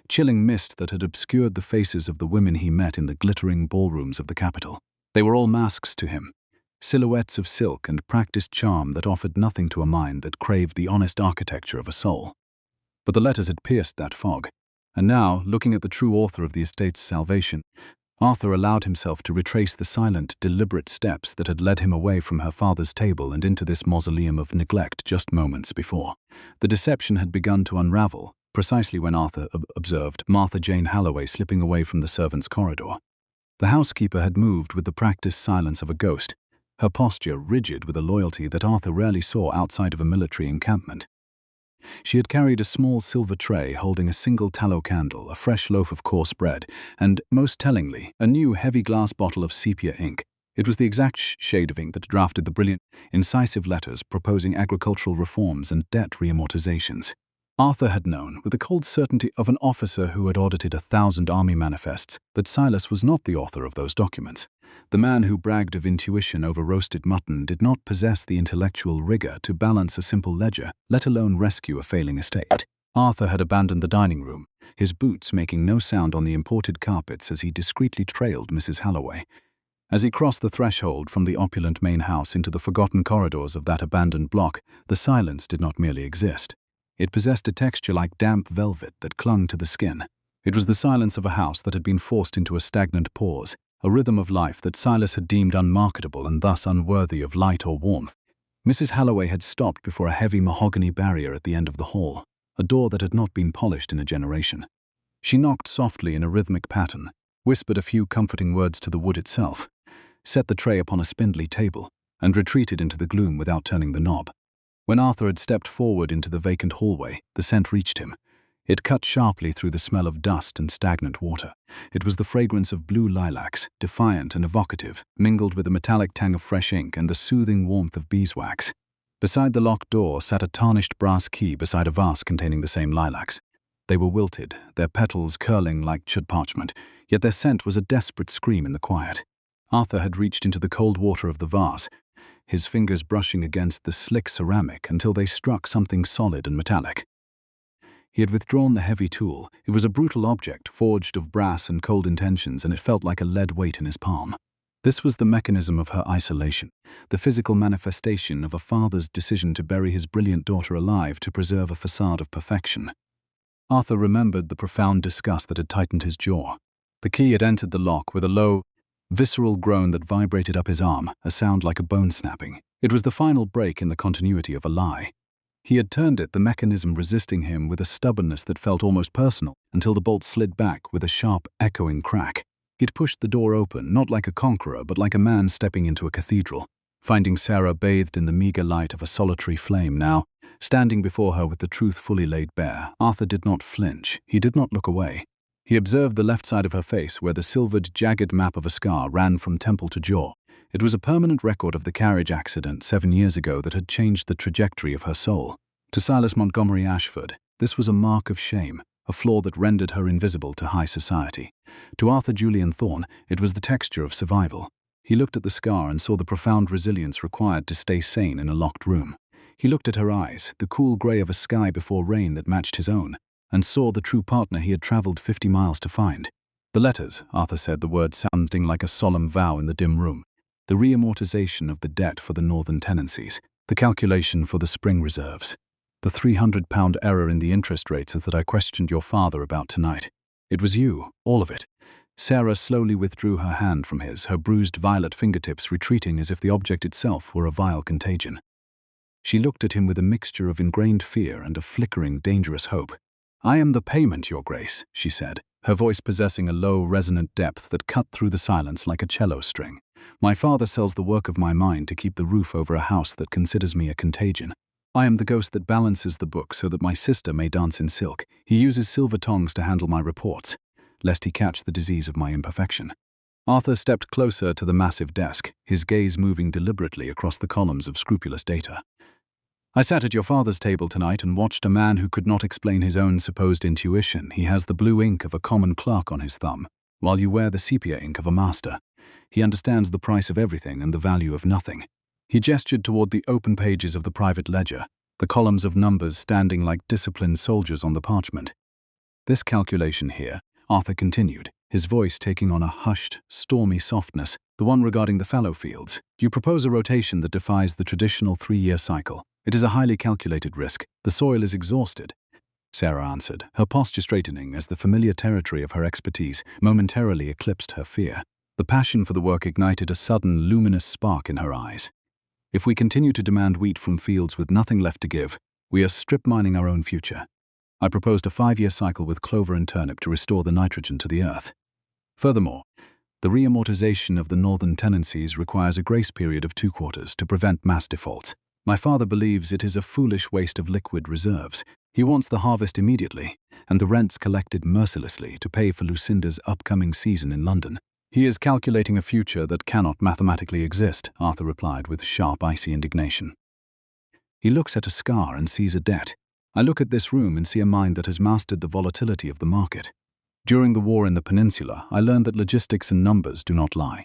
chilling mist that had obscured the faces of the women he met in the glittering ballrooms of the capital. They were all masks to him, silhouettes of silk and practiced charm that offered nothing to a mind that craved the honest architecture of a soul. But the letters had pierced that fog, and now, looking at the true author of the estate's salvation, Arthur allowed himself to retrace the silent, deliberate steps that had led him away from her father's table and into this mausoleum of neglect just moments before. The deception had begun to unravel, precisely when Arthur observed Martha Jane Halloway slipping away from the servants' corridor. The housekeeper had moved with the practiced silence of a ghost, her posture rigid with a loyalty that Arthur rarely saw outside of a military encampment. She had carried a small silver tray holding a single tallow candle, a fresh loaf of coarse bread, and, most tellingly, a new heavy glass bottle of sepia ink. It was the exact shade of ink that drafted the brilliant, incisive letters proposing agricultural reforms and debt reamortizations. Arthur had known, with the cold certainty of an officer who had audited 1,000 army manifests, that Silas was not the author of those documents. The man who bragged of intuition over roasted mutton did not possess the intellectual rigor to balance a simple ledger, let alone rescue a failing estate. Arthur had abandoned the dining room, his boots making no sound on the imported carpets as he discreetly trailed Mrs. Halloway. As he crossed the threshold from the opulent main house into the forgotten corridors of that abandoned block, the silence did not merely exist. It possessed a texture like damp velvet that clung to the skin. It was the silence of a house that had been forced into a stagnant pause, a rhythm of life that Silas had deemed unmarketable and thus unworthy of light or warmth. Mrs. Halloway had stopped before a heavy mahogany barrier at the end of the hall, a door that had not been polished in a generation. She knocked softly in a rhythmic pattern, whispered a few comforting words to the wood itself, set the tray upon a spindly table, and retreated into the gloom without turning the knob. When Arthur had stepped forward into the vacant hallway, the scent reached him. It cut sharply through the smell of dust and stagnant water. It was the fragrance of blue lilacs, defiant and evocative, mingled with the metallic tang of fresh ink and the soothing warmth of beeswax. Beside the locked door sat a tarnished brass key beside a vase containing the same lilacs. They were wilted, their petals curling like chud parchment, yet their scent was a desperate scream in the quiet. Arthur had reached into the cold water of the vase, his fingers brushing against the slick ceramic until they struck something solid and metallic. He had withdrawn the heavy tool. It was a brutal object, forged of brass and cold intentions, and it felt like a lead weight in his palm. This was the mechanism of her isolation, the physical manifestation of a father's decision to bury his brilliant daughter alive to preserve a facade of perfection. Arthur remembered the profound disgust that had tightened his jaw. The key had entered the lock with a low, visceral groan that vibrated up his arm, a sound like a bone snapping. It was the final break in the continuity of a lie. He had turned it, the mechanism resisting him with a stubbornness that felt almost personal, until the bolt slid back with a sharp, echoing crack. He'd pushed the door open, not like a conqueror, but like a man stepping into a cathedral, finding Sarah bathed in the meager light of a solitary flame now, standing before her with the truth fully laid bare. Arthur did not flinch. He did not look away. He observed the left side of her face where the silvered, jagged map of a scar ran from temple to jaw. It was a permanent record of the carriage accident 7 years ago that had changed the trajectory of her soul. To Silas Montgomery Ashford, this was a mark of shame, a flaw that rendered her invisible to high society. To Arthur Julian Thorne, it was the texture of survival. He looked at the scar and saw the profound resilience required to stay sane in a locked room. He looked at her eyes, the cool grey of a sky before rain that matched his own, and saw the true partner he had traveled 50 miles to find. The letters, Arthur said, the words sounding like a solemn vow in the dim room. The reamortization of the debt for the northern tenancies, the calculation for the spring reserves, the £300 error in the interest rates that I questioned your father about tonight. It was you, all of it. Sarah slowly withdrew her hand from his, her bruised violet fingertips retreating as if the object itself were a vile contagion. She looked at him with a mixture of ingrained fear and a flickering, dangerous hope. "I am the payment, Your Grace," she said, her voice possessing a low, resonant depth that cut through the silence like a cello string. "My father sells the work of my mind to keep the roof over a house that considers me a contagion. I am the ghost that balances the book so that my sister may dance in silk. He uses silver tongs to handle my reports, lest he catch the disease of my imperfection." Arthur stepped closer to the massive desk, his gaze moving deliberately across the columns of scrupulous data. "I sat at your father's table tonight and watched a man who could not explain his own supposed intuition. He has the blue ink of a common clerk on his thumb, while you wear the sepia ink of a master. He understands the price of everything and the value of nothing." He gestured toward the open pages of the private ledger, the columns of numbers standing like disciplined soldiers on the parchment. "This calculation here," Arthur continued, his voice taking on a hushed, stormy softness, The one regarding the fallow fields. You propose a rotation that defies the traditional 3-year cycle. It is a highly calculated risk. The soil is exhausted, Sarah answered, her posture straightening as the familiar territory of her expertise momentarily eclipsed her fear. The passion for the work ignited a sudden, luminous spark in her eyes. If we continue to demand wheat from fields with nothing left to give, we are strip mining our own future. I proposed a 5-year cycle with clover and turnip to restore the nitrogen to the earth. Furthermore, the reamortization of the northern tenancies requires a grace period of 2 quarters to prevent mass defaults. My father believes it is a foolish waste of liquid reserves. He wants the harvest immediately, and the rents collected mercilessly to pay for Lucinda's upcoming season in London. He is calculating a future that cannot mathematically exist, Arthur replied with sharp, icy indignation. He looks at a scar and sees a debt. I look at this room and see a mind that has mastered the volatility of the market. During the war in the peninsula, I learned that logistics and numbers do not lie.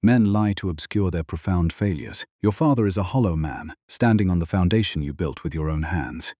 Men lie to obscure their profound failures. Your father is a hollow man, standing on the foundation you built with your own hands.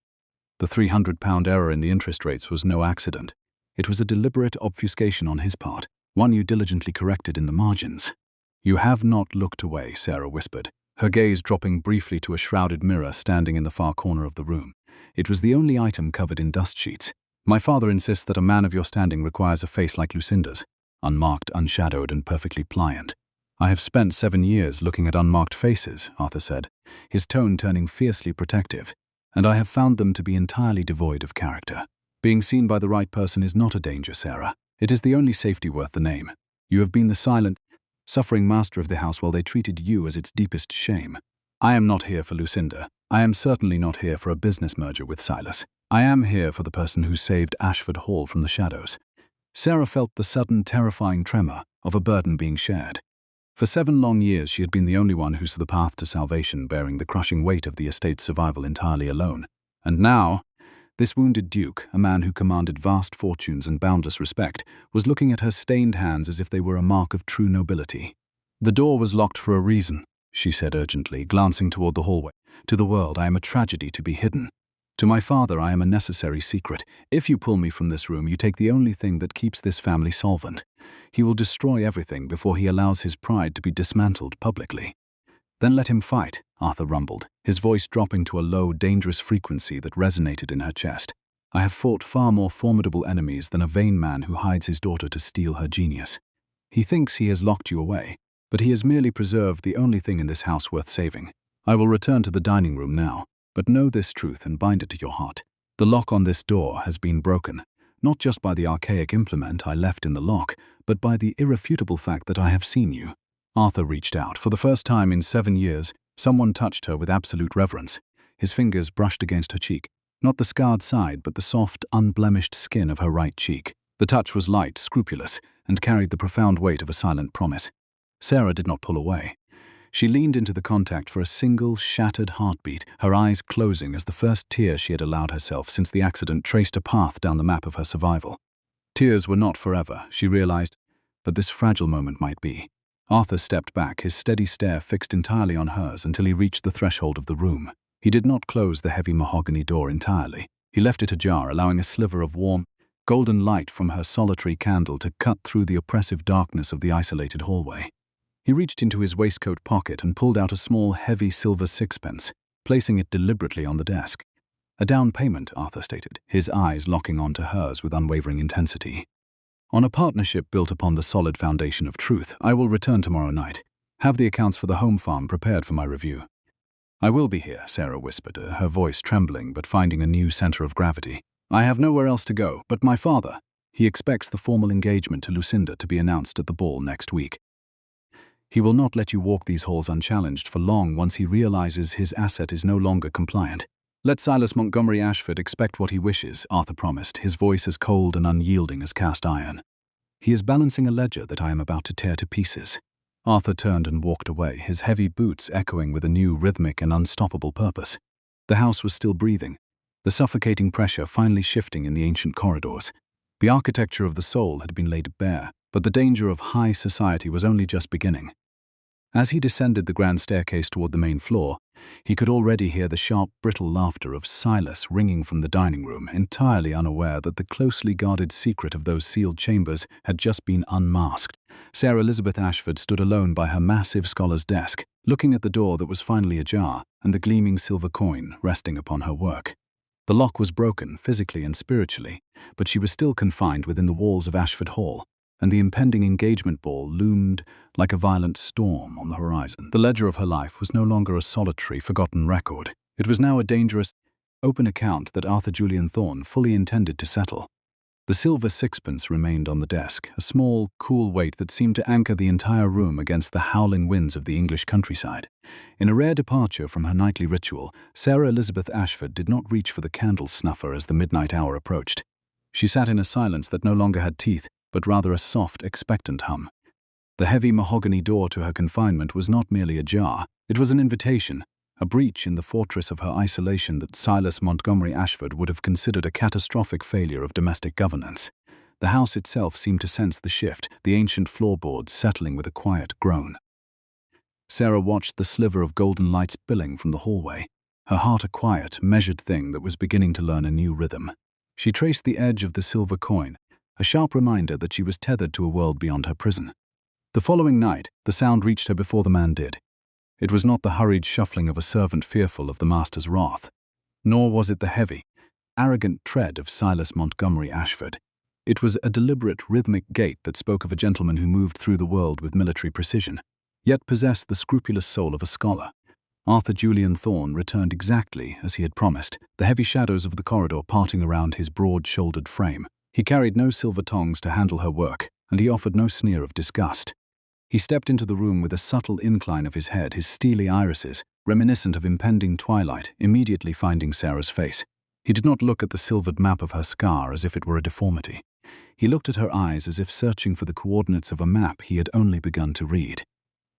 The £300 error in the interest rates was no accident. It was a deliberate obfuscation on his part, one you diligently corrected in the margins. You have not looked away, Sarah whispered, her gaze dropping briefly to a shrouded mirror standing in the far corner of the room. It was the only item covered in dust sheets. My father insists that a man of your standing requires a face like Lucinda's, unmarked, unshadowed, and perfectly pliant. I have spent 7 years looking at unmarked faces, Arthur said, his tone turning fiercely protective, and I have found them to be entirely devoid of character. Being seen by the right person is not a danger, Sarah. It is the only safety worth the name. You have been the silent, suffering master of the house while they treated you as its deepest shame. I am not here for Lucinda. I am certainly not here for a business merger with Silas. I am here for the person who saved Ashford Hall from the shadows. Sarah felt the sudden, terrifying tremor of a burden being shared. For 7 long years she had been the only one who saw the path to salvation, bearing the crushing weight of the estate's survival entirely alone. And now, this wounded duke, a man who commanded vast fortunes and boundless respect, was looking at her stained hands as if they were a mark of true nobility. The door was locked for a reason, she said urgently, glancing toward the hallway. To the world, I am a tragedy to be hidden. To my father, I am a necessary secret. If you pull me from this room, you take the only thing that keeps this family solvent. He will destroy everything before he allows his pride to be dismantled publicly. Then let him fight, Arthur rumbled, his voice dropping to a low, dangerous frequency that resonated in her chest. I have fought far more formidable enemies than a vain man who hides his daughter to steal her genius. He thinks he has locked you away, but he has merely preserved the only thing in this house worth saving. I will return to the dining room now, but know this truth and bind it to your heart. The lock on this door has been broken, not just by the archaic implement I left in the lock, but by the irrefutable fact that I have seen you. Arthur reached out. For the first time in 7 years, someone touched her with absolute reverence. His fingers brushed against her cheek, not the scarred side, but the soft, unblemished skin of her right cheek. The touch was light, scrupulous, and carried the profound weight of a silent promise. Sarah did not pull away. She leaned into the contact for a single, shattered heartbeat, her eyes closing as the first tear she had allowed herself since the accident traced a path down the map of her survival. Tears were not forever, she realized, but this fragile moment might be. Arthur stepped back, his steady stare fixed entirely on hers until he reached the threshold of the room. He did not close the heavy mahogany door entirely. He left it ajar, allowing a sliver of warm, golden light from her solitary candle to cut through the oppressive darkness of the isolated hallway. He reached into his waistcoat pocket and pulled out a small, heavy silver sixpence, placing it deliberately on the desk. A down payment, Arthur stated, his eyes locking onto hers with unwavering intensity. On a partnership built upon the solid foundation of truth, I will return tomorrow night. Have the accounts for the home farm prepared for my review. I will be here, Sarah whispered, her voice trembling but finding a new center of gravity. I have nowhere else to go, but my father. He expects the formal engagement to Lucinda to be announced at the ball next week. He will not let you walk these halls unchallenged for long once he realizes his asset is no longer compliant. Let Silas Montgomery Ashford expect what he wishes, Arthur promised, his voice as cold and unyielding as cast iron. He is balancing a ledger that I am about to tear to pieces. Arthur turned and walked away, his heavy boots echoing with a new rhythmic and unstoppable purpose. The house was still breathing, the suffocating pressure finally shifting in the ancient corridors. The architecture of the soul had been laid bare, but the danger of high society was only just beginning. As he descended the grand staircase toward the main floor, He could already hear the sharp, brittle laughter of Silas ringing from the dining room, entirely unaware that the closely guarded secret of those sealed chambers had just been unmasked. Sarah Elizabeth Ashford stood alone by her massive scholar's desk, looking at the door that was finally ajar and the gleaming silver coin resting upon her work. The lock was broken, physically and spiritually, but she was still confined within the walls of Ashford Hall, and the impending engagement ball loomed like a violent storm on the horizon. The ledger of her life was no longer a solitary, forgotten record. It was now a dangerous, open account that Arthur Julian Thorne fully intended to settle. The silver sixpence remained on the desk, a small, cool weight that seemed to anchor the entire room against the howling winds of the English countryside. In a rare departure from her nightly ritual, Sarah Elizabeth Ashford did not reach for the candle snuffer as the midnight hour approached. She sat in a silence that no longer had teeth, but rather a soft, expectant hum. The heavy mahogany door to her confinement was not merely ajar, it was an invitation, a breach in the fortress of her isolation that Silas Montgomery Ashford would have considered a catastrophic failure of domestic governance. The house itself seemed to sense the shift, the ancient floorboards settling with a quiet groan. Sarah watched the sliver of golden light spilling from the hallway, her heart a quiet, measured thing that was beginning to learn a new rhythm. She traced the edge of the silver coin, a sharp reminder that she was tethered to a world beyond her prison. The following night, the sound reached her before the man did. It was not the hurried shuffling of a servant fearful of the master's wrath, nor was it the heavy, arrogant tread of Silas Montgomery Ashford. It was a deliberate, rhythmic gait that spoke of a gentleman who moved through the world with military precision, yet possessed the scrupulous soul of a scholar. Arthur Julian Thorne returned exactly as he had promised, the heavy shadows of the corridor parting around his broad-shouldered frame. He carried no silver tongs to handle her work, and he offered no sneer of disgust. He stepped into the room with a subtle incline of his head, his steely irises, reminiscent of impending twilight, immediately finding Sarah's face. He did not look at the silvered map of her scar as if it were a deformity. He looked at her eyes as if searching for the coordinates of a map he had only begun to read.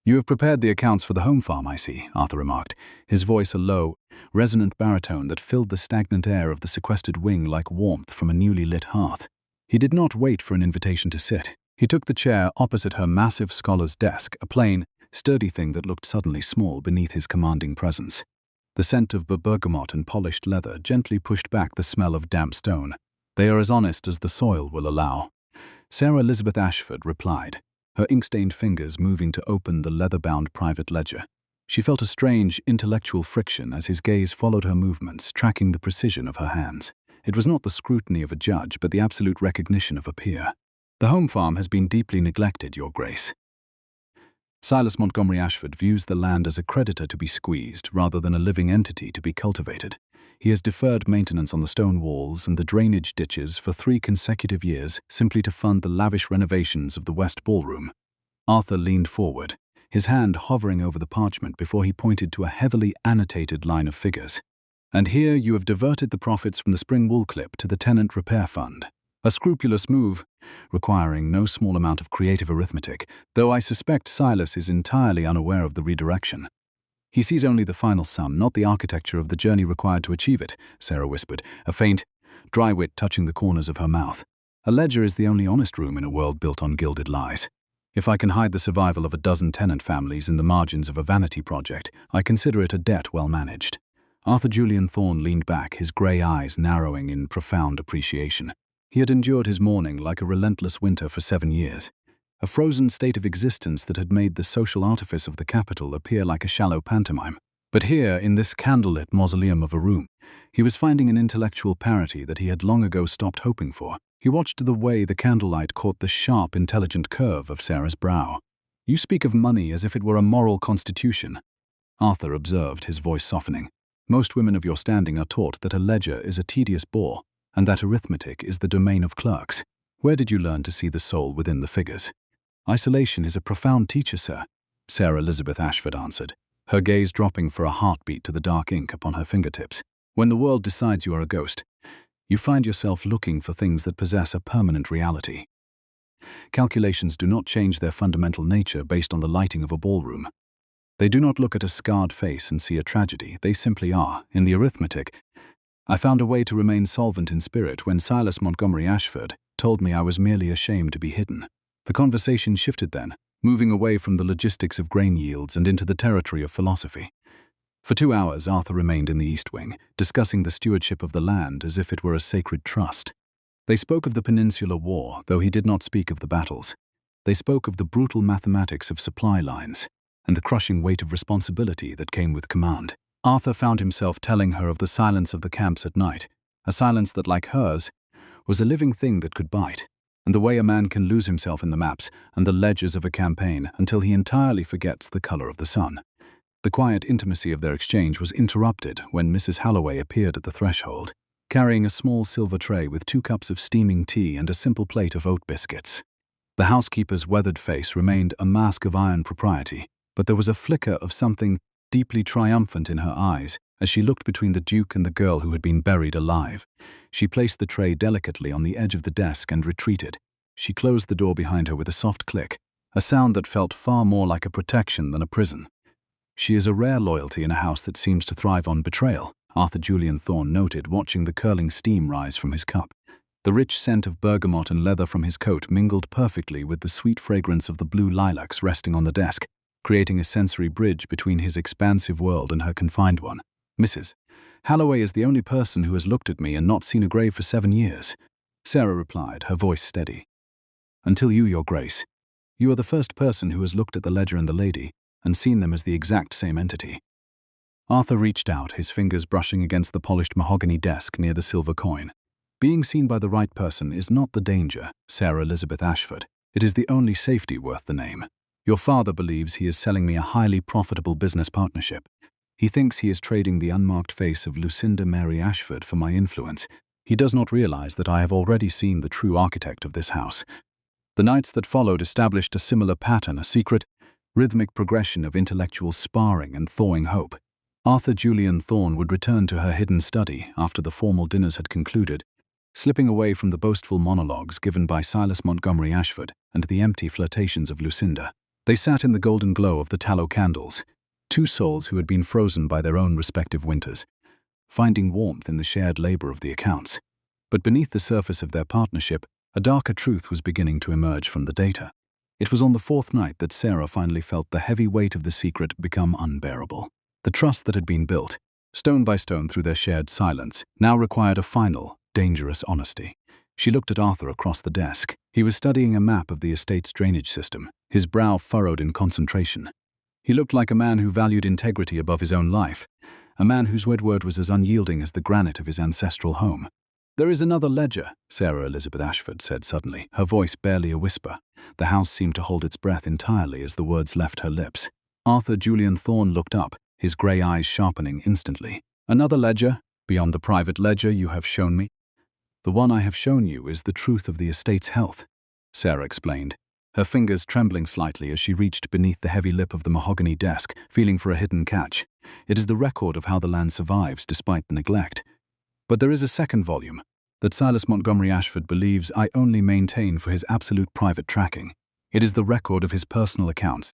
"You have prepared the accounts for the home farm, I see," Arthur remarked, his voice a low, resonant baritone that filled the stagnant air of the sequestered wing like warmth from a newly lit hearth. He did not wait for an invitation to sit. He took the chair opposite her massive scholar's desk, a plain, sturdy thing that looked suddenly small beneath his commanding presence. The scent of bergamot and polished leather gently pushed back the smell of damp stone. "They are as honest as the soil will allow," Sarah Elizabeth Ashford replied, her ink-stained fingers moving to open the leather-bound private ledger. She felt a strange, intellectual friction as his gaze followed her movements, tracking the precision of her hands. It was not the scrutiny of a judge, but the absolute recognition of a peer. "The home farm has been deeply neglected, Your Grace. Silas Montgomery Ashford views the land as a creditor to be squeezed rather than a living entity to be cultivated. He has deferred maintenance on the stone walls and the drainage ditches for 3 consecutive years simply to fund the lavish renovations of the West Ballroom." Arthur leaned forward, his hand hovering over the parchment before he pointed to a heavily annotated line of figures. "And here you have diverted the profits from the spring wool clip to the tenant repair fund. A scrupulous move, requiring no small amount of creative arithmetic, though I suspect Silas is entirely unaware of the redirection. He sees only the final sum, not the architecture of the journey required to achieve it," Sarah whispered, a faint, dry wit touching the corners of her mouth. "A ledger is the only honest room in a world built on gilded lies. If I can hide the survival of a dozen tenant families in the margins of a vanity project, I consider it a debt well managed." Arthur Julian Thorne leaned back, his grey eyes narrowing in profound appreciation. He had endured his mourning like a relentless winter for 7 years, a frozen state of existence that had made the social artifice of the capital appear like a shallow pantomime. But here, in this candlelit mausoleum of a room, he was finding an intellectual parity that he had long ago stopped hoping for. He watched the way the candlelight caught the sharp, intelligent curve of Sarah's brow. "You speak of money as if it were a moral constitution," Arthur observed, his voice softening. "Most women of your standing are taught that a ledger is a tedious bore, and that arithmetic is the domain of clerks. Where did you learn to see the soul within the figures?" "Isolation is a profound teacher, sir," Sarah Elizabeth Ashford answered, her gaze dropping for a heartbeat to the dark ink upon her fingertips. "When the world decides you are a ghost, you find yourself looking for things that possess a permanent reality. Calculations do not change their fundamental nature based on the lighting of a ballroom. They do not look at a scarred face and see a tragedy, they simply are. In the arithmetic, I found a way to remain solvent in spirit when Silas Montgomery Ashford told me I was merely ashamed to be hidden." The conversation shifted then, moving away from the logistics of grain yields and into the territory of philosophy. For 2 hours, Arthur remained in the East Wing, discussing the stewardship of the land as if it were a sacred trust. They spoke of the Peninsular War, though he did not speak of the battles. They spoke of the brutal mathematics of supply lines and the crushing weight of responsibility that came with command. Arthur found himself telling her of the silence of the camps at night, a silence that, like hers, was a living thing that could bite, and the way a man can lose himself in the maps and the ledgers of a campaign until he entirely forgets the color of the sun. The quiet intimacy of their exchange was interrupted when Mrs. Halloway appeared at the threshold, carrying a small silver tray with 2 cups of steaming tea and a simple plate of oat biscuits. The housekeeper's weathered face remained a mask of iron propriety, but there was a flicker of something deeply triumphant in her eyes as she looked between the Duke and the girl who had been buried alive. She placed the tray delicately on the edge of the desk and retreated. She closed the door behind her with a soft click, a sound that felt far more like a protection than a prison. She is a rare loyalty in a house that seems to thrive on betrayal, Arthur Julian Thorne noted, watching the curling steam rise from his cup. The rich scent of bergamot and leather from his coat mingled perfectly with the sweet fragrance of the blue lilacs resting on the desk, creating a sensory bridge between his expansive world and her confined one. Mrs. Halloway is the only person who has looked at me and not seen a grave for 7 years, Sarah replied, her voice steady. Until you, Your Grace. You are the first person who has looked at the ledger and the lady and seen them as the exact same entity. Arthur reached out, his fingers brushing against the polished mahogany desk near the silver coin. Being seen by the right person is not the danger, Sarah Elizabeth Ashford. It is the only safety worth the name. Your father believes he is selling me a highly profitable business partnership. He thinks he is trading the unmarked face of Lucinda Mary Ashford for my influence. He does not realize that I have already seen the true architect of this house. The nights that followed established a similar pattern, a secret, rhythmic progression of intellectual sparring and thawing hope. Arthur Julian Thorne would return to her hidden study after the formal dinners had concluded, slipping away from the boastful monologues given by Silas Montgomery Ashford and the empty flirtations of Lucinda. They sat in the golden glow of the tallow candles, 2 souls who had been frozen by their own respective winters, finding warmth in the shared labor of the accounts. But beneath the surface of their partnership, a darker truth was beginning to emerge from the data. It was on the 4th night that Sarah finally felt the heavy weight of the secret become unbearable. The trust that had been built, stone by stone through their shared silence, now required a final, dangerous honesty. She looked at Arthur across the desk. He was studying a map of the estate's drainage system, his brow furrowed in concentration. He looked like a man who valued integrity above his own life, a man whose word was as unyielding as the granite of his ancestral home. There is another ledger, Sarah Elizabeth Ashford said suddenly, her voice barely a whisper. The house seemed to hold its breath entirely as the words left her lips. Arthur Julian Thorne looked up, his grey eyes sharpening instantly. Another ledger, beyond the private ledger you have shown me? The one I have shown you is the truth of the estate's health, Sarah explained, her fingers trembling slightly as she reached beneath the heavy lip of the mahogany desk, feeling for a hidden catch. It is the record of how the land survives despite the neglect. But there is a second volume, that Silas Montgomery Ashford believes I only maintain for his absolute private tracking. It is the record of his personal accounts,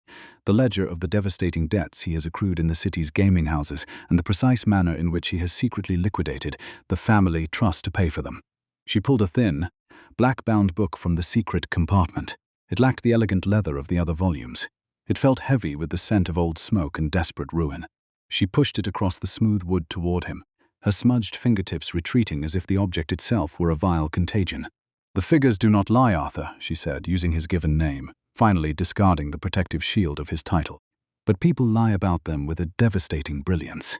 the ledger of the devastating debts he has accrued in the city's gaming houses and the precise manner in which he has secretly liquidated the family trust to pay for them. She pulled a thin, black-bound book from the secret compartment. It lacked the elegant leather of the other volumes. It felt heavy with the scent of old smoke and desperate ruin. She pushed it across the smooth wood toward him, her smudged fingertips retreating as if the object itself were a vile contagion. The figures do not lie, Arthur, she said, using his given name, finally discarding the protective shield of his title. But people lie about them with a devastating brilliance.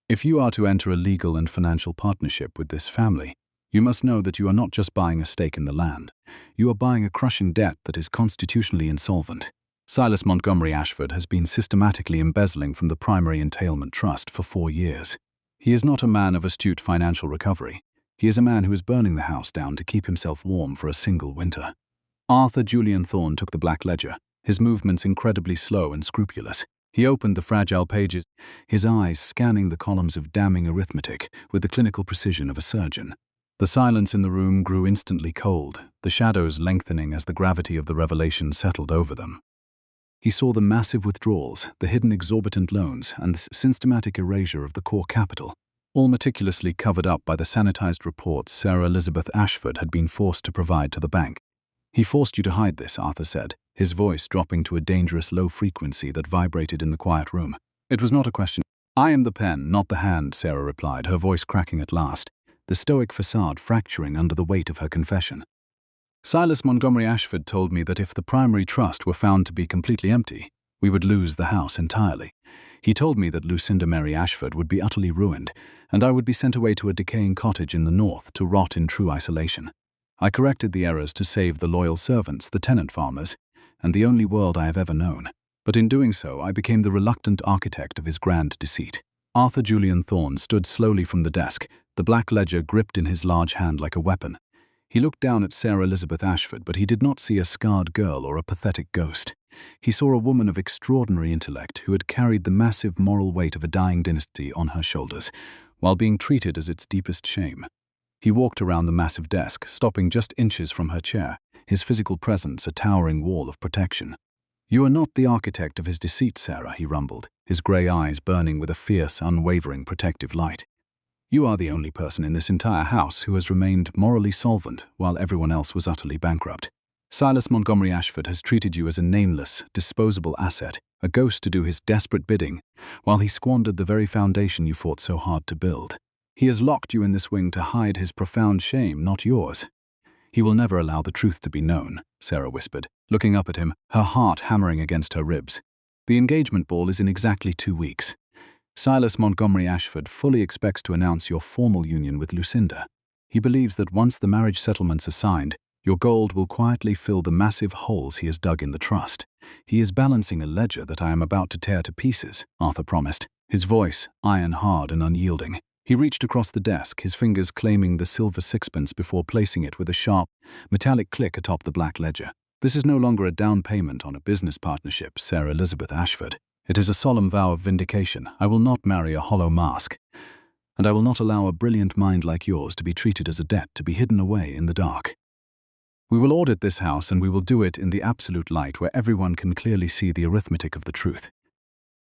If you are to enter a legal and financial partnership with this family, you must know that you are not just buying a stake in the land. You are buying a crushing debt that is constitutionally insolvent. Silas Montgomery Ashford has been systematically embezzling from the primary entailment trust for 4 years. He is not a man of astute financial recovery. He is a man who is burning the house down to keep himself warm for a single winter. Arthur Julian Thorne took the black ledger, his movements incredibly slow and scrupulous. He opened the fragile pages, his eyes scanning the columns of damning arithmetic with the clinical precision of a surgeon. The silence in the room grew instantly cold, the shadows lengthening as the gravity of the revelation settled over them. He saw the massive withdrawals, the hidden exorbitant loans, and the systematic erasure of the core capital, all meticulously covered up by the sanitized reports Sarah Elizabeth Ashford had been forced to provide to the bank. He forced you to hide this, Arthur said, his voice dropping to a dangerous low frequency that vibrated in the quiet room. It was not a question I am the pen, not the hand, Sarah replied, her voice cracking at last, the stoic facade fracturing under the weight of her confession. Silas Montgomery Ashford told me that if the primary trust were found to be completely empty, we would lose the house entirely. He told me that Lucinda Mary Ashford would be utterly ruined, and I would be sent away to a decaying cottage in the north to rot in true isolation. I corrected the errors to save the loyal servants, the tenant farmers, and the only world I have ever known. But in doing so, I became the reluctant architect of his grand deceit. Arthur Julian Thorne stood slowly from the desk, the black ledger gripped in his large hand like a weapon. He looked down at Sarah Elizabeth Ashford, but he did not see a scarred girl or a pathetic ghost. He saw a woman of extraordinary intellect who had carried the massive moral weight of a dying dynasty on her shoulders, while being treated as its deepest shame. He walked around the massive desk, stopping just inches from her chair, his physical presence a towering wall of protection. "You are not the architect of his deceit, Sarah," he rumbled, his grey eyes burning with a fierce, unwavering protective light. "You are the only person in this entire house who has remained morally solvent while everyone else was utterly bankrupt. Silas Montgomery Ashford has treated you as a nameless, disposable asset, a ghost to do his desperate bidding, while he squandered the very foundation you fought so hard to build. He has locked you in this wing to hide his profound shame, not yours." "He will never allow the truth to be known," Sarah whispered, looking up at him, her heart hammering against her ribs. "The engagement ball is in exactly 2 weeks. Silas Montgomery Ashford fully expects to announce your formal union with Lucinda. He believes that once the marriage settlements are signed, your gold will quietly fill the massive holes he has dug in the trust. He is balancing a ledger that I am about to tear to pieces," Arthur promised, his voice iron-hard and unyielding. He reached across the desk, his fingers claiming the silver sixpence before placing it with a sharp, metallic click atop the black ledger. "This is no longer a down payment on a business partnership, Sarah Elizabeth Ashford. It is a solemn vow of vindication. I will not marry a hollow mask, and I will not allow a brilliant mind like yours to be treated as a debt to be hidden away in the dark. We will audit this house, and we will do it in the absolute light where everyone can clearly see the arithmetic of the truth."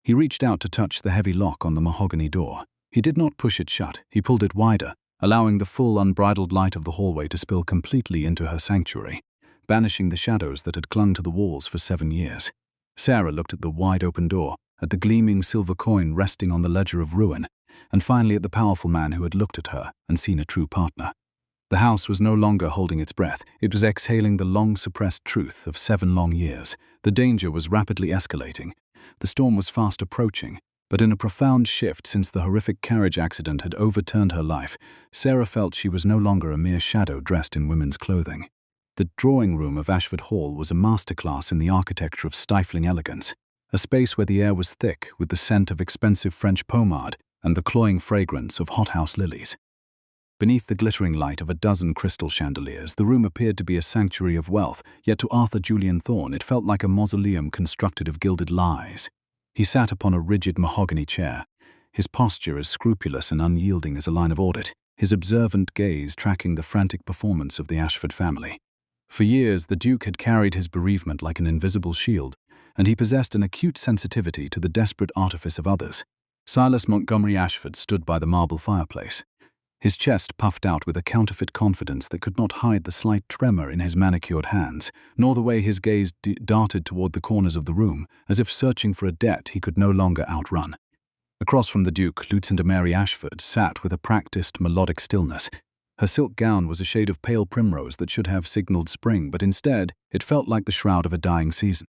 He reached out to touch the heavy lock on the mahogany door. He did not push it shut, he pulled it wider, allowing the full, unbridled light of the hallway to spill completely into her sanctuary, banishing the shadows that had clung to the walls for 7 years. Sarah looked at the wide-open door, at the gleaming silver coin resting on the ledger of ruin, and finally at the powerful man who had looked at her and seen a true partner. The house was no longer holding its breath. It was exhaling the long-suppressed truth of 7 long years. The danger was rapidly escalating. The storm was fast approaching. But in a profound shift since the horrific carriage accident had overturned her life, Sarah felt she was no longer a mere shadow dressed in women's clothing. The drawing room of Ashford Hall was a masterclass in the architecture of stifling elegance, a space where the air was thick with the scent of expensive French pomade and the cloying fragrance of hothouse lilies. Beneath the glittering light of a dozen crystal chandeliers, the room appeared to be a sanctuary of wealth, yet to Arthur Julian Thorne it felt like a mausoleum constructed of gilded lies. He sat upon a rigid mahogany chair, his posture as scrupulous and unyielding as a line of audit, his observant gaze tracking the frantic performance of the Ashford family. For years, the Duke had carried his bereavement like an invisible shield, and he possessed an acute sensitivity to the desperate artifice of others. Silas Montgomery Ashford stood by the marble fireplace, his chest puffed out with a counterfeit confidence that could not hide the slight tremor in his manicured hands, nor the way his gaze darted toward the corners of the room, as if searching for a debt he could no longer outrun. Across from the Duke, Lucinda Mary Ashford sat with a practiced, melodic stillness. Her silk gown was a shade of pale primrose that should have signaled spring, but instead, it felt like the shroud of a dying season.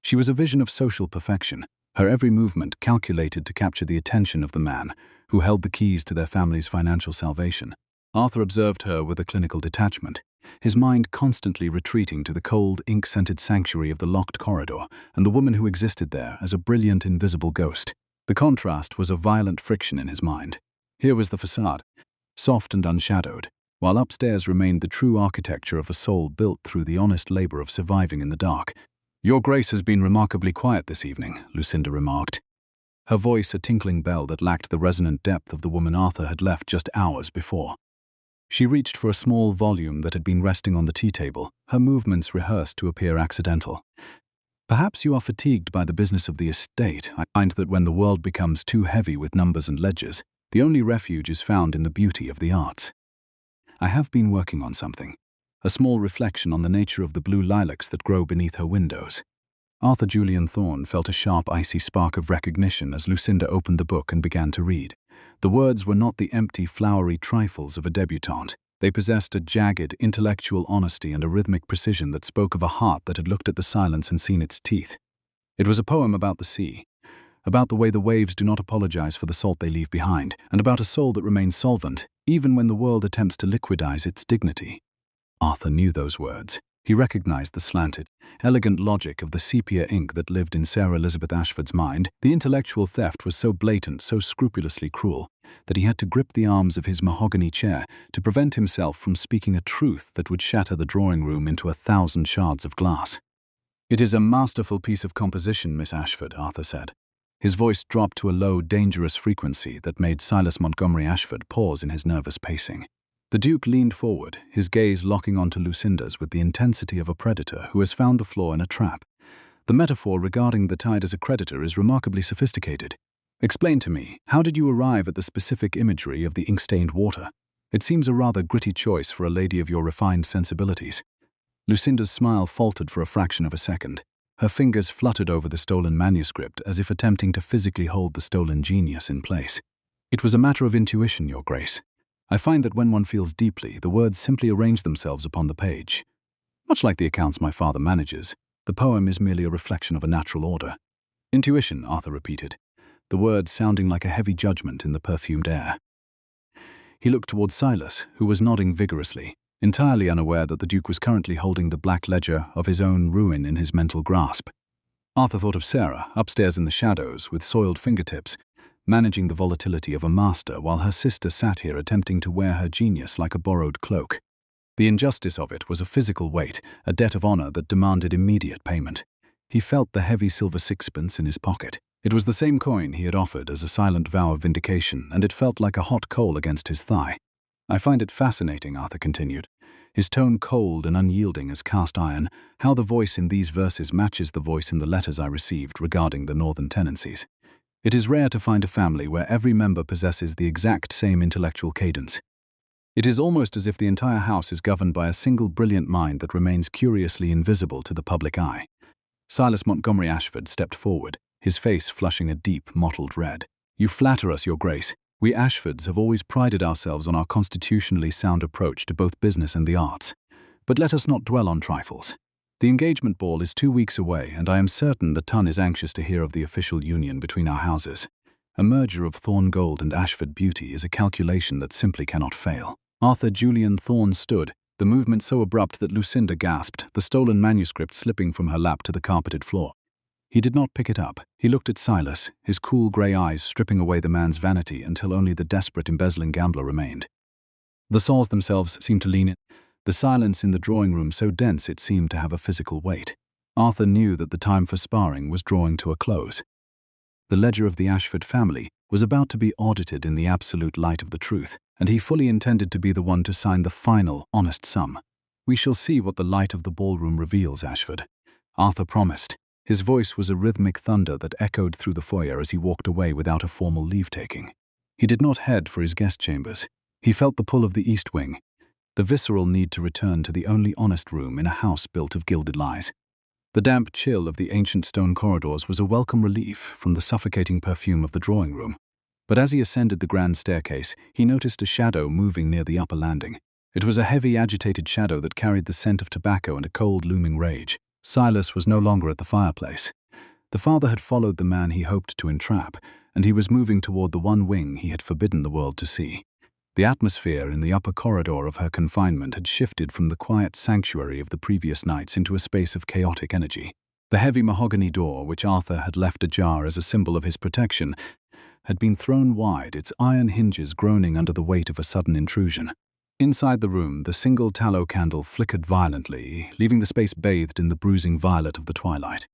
She was a vision of social perfection, her every movement calculated to capture the attention of the man who held the keys to their family's financial salvation. Arthur observed her with a clinical detachment, his mind constantly retreating to the cold, ink-scented sanctuary of the locked corridor and the woman who existed there as a brilliant, invisible ghost. The contrast was a violent friction in his mind. Here was the facade, soft and unshadowed, while upstairs remained the true architecture of a soul built through the honest labor of surviving in the dark. "Your Grace has been remarkably quiet this evening," Lucinda remarked, her voice a tinkling bell that lacked the resonant depth of the woman Arthur had left just hours before. She reached for a small volume that had been resting on the tea table, her movements rehearsed to appear accidental. "Perhaps you are fatigued by the business of the estate. I find that when the world becomes too heavy with numbers and ledgers, the only refuge is found in the beauty of the arts. I have been working on something, a small reflection on the nature of the blue lilacs that grow beneath her windows. Arthur Julian Thorne felt a sharp, icy spark of recognition as Lucinda opened the book and began to read. The words were not the empty, flowery trifles of a debutante. They possessed a jagged, intellectual honesty and a rhythmic precision that spoke of a heart that had looked at the silence and seen its teeth. It was a poem about the sea, about the way the waves do not apologize for the salt they leave behind, and about a soul that remains solvent, even when the world attempts to liquidize its dignity. Arthur knew those words. He recognized the slanted, elegant logic of the sepia ink that lived in Sarah Elizabeth Ashford's mind. The intellectual theft was so blatant, so scrupulously cruel, that he had to grip the arms of his mahogany chair to prevent himself from speaking a truth that would shatter the drawing room into 1,000 shards of glass. "It is a masterful piece of composition, Miss Ashford," Arthur said. His voice dropped to a low, dangerous frequency that made Silas Montgomery Ashford pause in his nervous pacing. The Duke leaned forward, his gaze locking onto Lucinda's with the intensity of a predator who has found the flaw in a trap. "The metaphor regarding the tide as a creditor is remarkably sophisticated. Explain to me, how did you arrive at the specific imagery of the ink-stained water? It seems a rather gritty choice for a lady of your refined sensibilities." Lucinda's smile faltered for a fraction of a second. Her fingers fluttered over the stolen manuscript as if attempting to physically hold the stolen genius in place. "It was a matter of intuition, Your Grace. I find that when one feels deeply, the words simply arrange themselves upon the page. Much like the accounts my father manages, the poem is merely a reflection of a natural order." "Intuition," Arthur repeated, the words sounding like a heavy judgment in the perfumed air. He looked towards Silas, who was nodding vigorously, entirely unaware that the Duke was currently holding the black ledger of his own ruin in his mental grasp. Arthur thought of Sarah, upstairs in the shadows, with soiled fingertips, managing the volatility of a master while her sister sat here attempting to wear her genius like a borrowed cloak. The injustice of it was a physical weight, a debt of honor that demanded immediate payment. He felt the heavy silver sixpence in his pocket. It was the same coin he had offered as a silent vow of vindication, and it felt like a hot coal against his thigh. "I find it fascinating," Arthur continued, his tone cold and unyielding as cast iron, "how the voice in these verses matches the voice in the letters I received regarding the northern tenancies. It is rare to find a family where every member possesses the exact same intellectual cadence. It is almost as if the entire house is governed by a single brilliant mind that remains curiously invisible to the public eye." Silas Montgomery Ashford stepped forward, his face flushing a deep, mottled red. "You flatter us, Your Grace. We Ashfords have always prided ourselves on our constitutionally sound approach to both business and the arts. But let us not dwell on trifles. The engagement ball is 2 weeks away, and I am certain the Ton is anxious to hear of the official union between our houses. A merger of Thorne Gold and Ashford Beauty is a calculation that simply cannot fail." Arthur Julian Thorne stood, the movement so abrupt that Lucinda gasped, the stolen manuscript slipping from her lap to the carpeted floor. He did not pick it up. He looked at Silas, his cool grey eyes stripping away the man's vanity until only the desperate, embezzling gambler remained. The saws themselves seemed to lean in, the silence in the drawing room so dense it seemed to have a physical weight. Arthur knew that the time for sparring was drawing to a close. The ledger of the Ashford family was about to be audited in the absolute light of the truth, and he fully intended to be the one to sign the final, honest sum. "We shall see what the light of the ballroom reveals, Ashford," Arthur promised. His voice was a rhythmic thunder that echoed through the foyer as he walked away without a formal leave-taking. He did not head for his guest chambers. He felt the pull of the east wing, the visceral need to return to the only honest room in a house built of gilded lies. The damp chill of the ancient stone corridors was a welcome relief from the suffocating perfume of the drawing room. But as he ascended the grand staircase, he noticed a shadow moving near the upper landing. It was a heavy, agitated shadow that carried the scent of tobacco and a cold, looming rage. Silas was no longer at the fireplace. The father had followed the man he hoped to entrap, and he was moving toward the one wing he had forbidden the world to see. The atmosphere in the upper corridor of her confinement had shifted from the quiet sanctuary of the previous nights into a space of chaotic energy. The heavy mahogany door, which Arthur had left ajar as a symbol of his protection, had been thrown wide, its iron hinges groaning under the weight of a sudden intrusion. Inside the room, the single tallow candle flickered violently, leaving the space bathed in the bruising violet of the twilight.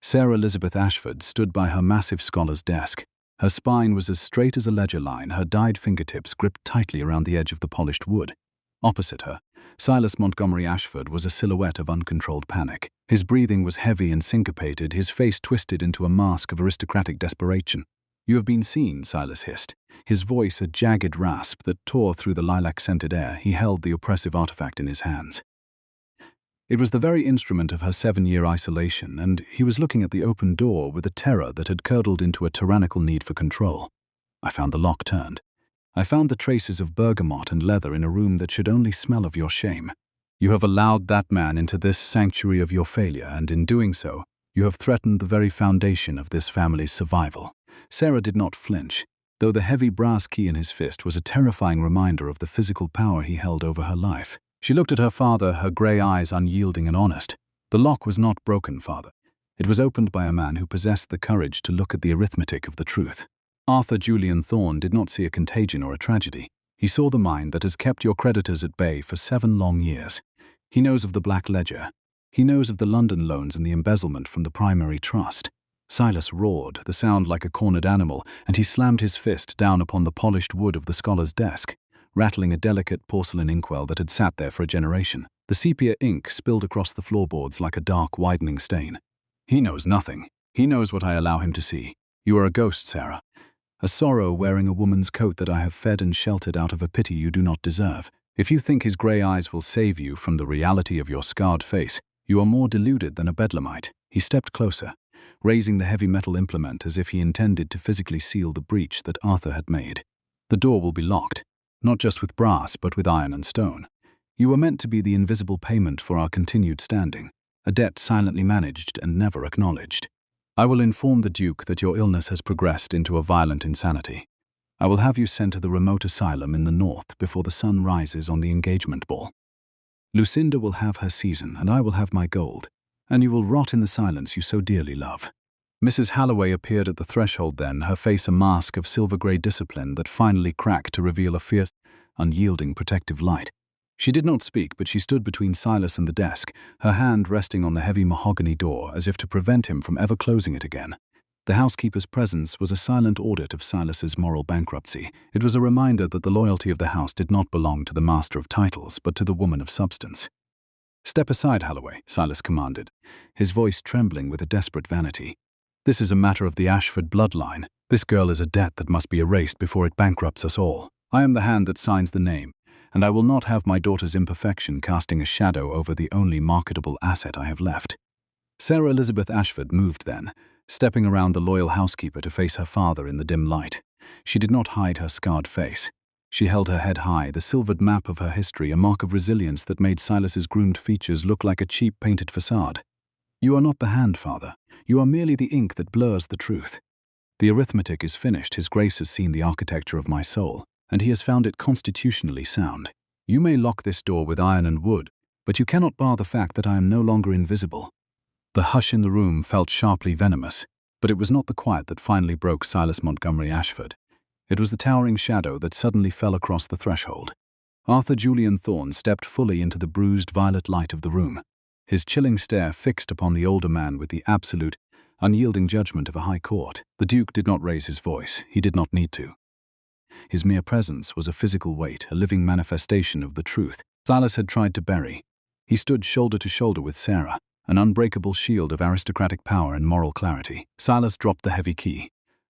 Sarah Elizabeth Ashford stood by her massive scholar's desk. Her spine was as straight as a ledger line, her dyed fingertips gripped tightly around the edge of the polished wood. Opposite her, Silas Montgomery Ashford was a silhouette of uncontrolled panic. His breathing was heavy and syncopated, his face twisted into a mask of aristocratic desperation. "You have been seen," Silas hissed, his voice a jagged rasp that tore through the lilac-scented air. He held the oppressive artifact in his hands. It was the very instrument of her 7-year isolation, and he was looking at the open door with a terror that had curdled into a tyrannical need for control. I found the lock turned. I found the traces of bergamot and leather in a room that should only smell of your shame. You have allowed that man into this sanctuary of your failure, and in doing so, you have threatened the very foundation of this family's survival. Sarah did not flinch, though the heavy brass key in his fist was a terrifying reminder of the physical power he held over her life. She looked at her father, her grey eyes unyielding and honest. The lock was not broken, father. It was opened by a man who possessed the courage to look at the arithmetic of the truth. Arthur Julian Thorne did not see a contagion or a tragedy. He saw the mind that has kept your creditors at bay for 7 long years. He knows of the Black Ledger. He knows of the London loans and the embezzlement from the primary trust. Silas roared, the sound like a cornered animal, and he slammed his fist down upon the polished wood of the scholar's desk, rattling a delicate porcelain inkwell that had sat there for a generation. The sepia ink spilled across the floorboards like a dark, widening stain. He knows nothing. He knows what I allow him to see. You are a ghost, Sarah. A sorrow wearing a woman's coat that I have fed and sheltered out of a pity you do not deserve. If you think his grey eyes will save you from the reality of your scarred face, you are more deluded than a bedlamite. He stepped closer, raising the heavy metal implement as if he intended to physically seal the breach that Arthur had made. The door will be locked, not just with brass but with iron and stone. You were meant to be the invisible payment for our continued standing, a debt silently managed and never acknowledged. I will inform the Duke that your illness has progressed into a violent insanity. I will have you sent to the remote asylum in the north before the sun rises on the engagement ball. Lucinda will have her season, and I will have my gold, and you will rot in the silence you so dearly love. Mrs. Halloway appeared at the threshold then, her face a mask of silver-grey discipline that finally cracked to reveal a fierce, unyielding protective light. She did not speak, but she stood between Silas and the desk, her hand resting on the heavy mahogany door as if to prevent him from ever closing it again. The housekeeper's presence was a silent audit of Silas's moral bankruptcy. It was a reminder that the loyalty of the house did not belong to the master of titles, but to the woman of substance. "Step aside, Halloway," Silas commanded, his voice trembling with a desperate vanity. "This is a matter of the Ashford bloodline. This girl is a debt that must be erased before it bankrupts us all. I am the hand that signs the name, and I will not have my daughter's imperfection casting a shadow over the only marketable asset I have left." Sarah Elizabeth Ashford moved then, stepping around the loyal housekeeper to face her father in the dim light. She did not hide her scarred face. She held her head high, the silvered map of her history, a mark of resilience that made Silas's groomed features look like a cheap painted facade. "You are not the hand, father. You are merely the ink that blurs the truth. The arithmetic is finished. His Grace has seen the architecture of my soul, and he has found it constitutionally sound. You may lock this door with iron and wood, but you cannot bar the fact that I am no longer invisible." The hush in the room felt sharply venomous, but it was not the quiet that finally broke Silas Montgomery Ashford. It was the towering shadow that suddenly fell across the threshold. Arthur Julian Thorne stepped fully into the bruised violet light of the room, his chilling stare fixed upon the older man with the absolute, unyielding judgment of a high court. The Duke did not raise his voice. He did not need to. His mere presence was a physical weight, a living manifestation of the truth Silas had tried to bury. He stood shoulder to shoulder with Sarah, an unbreakable shield of aristocratic power and moral clarity. Silas dropped the heavy key.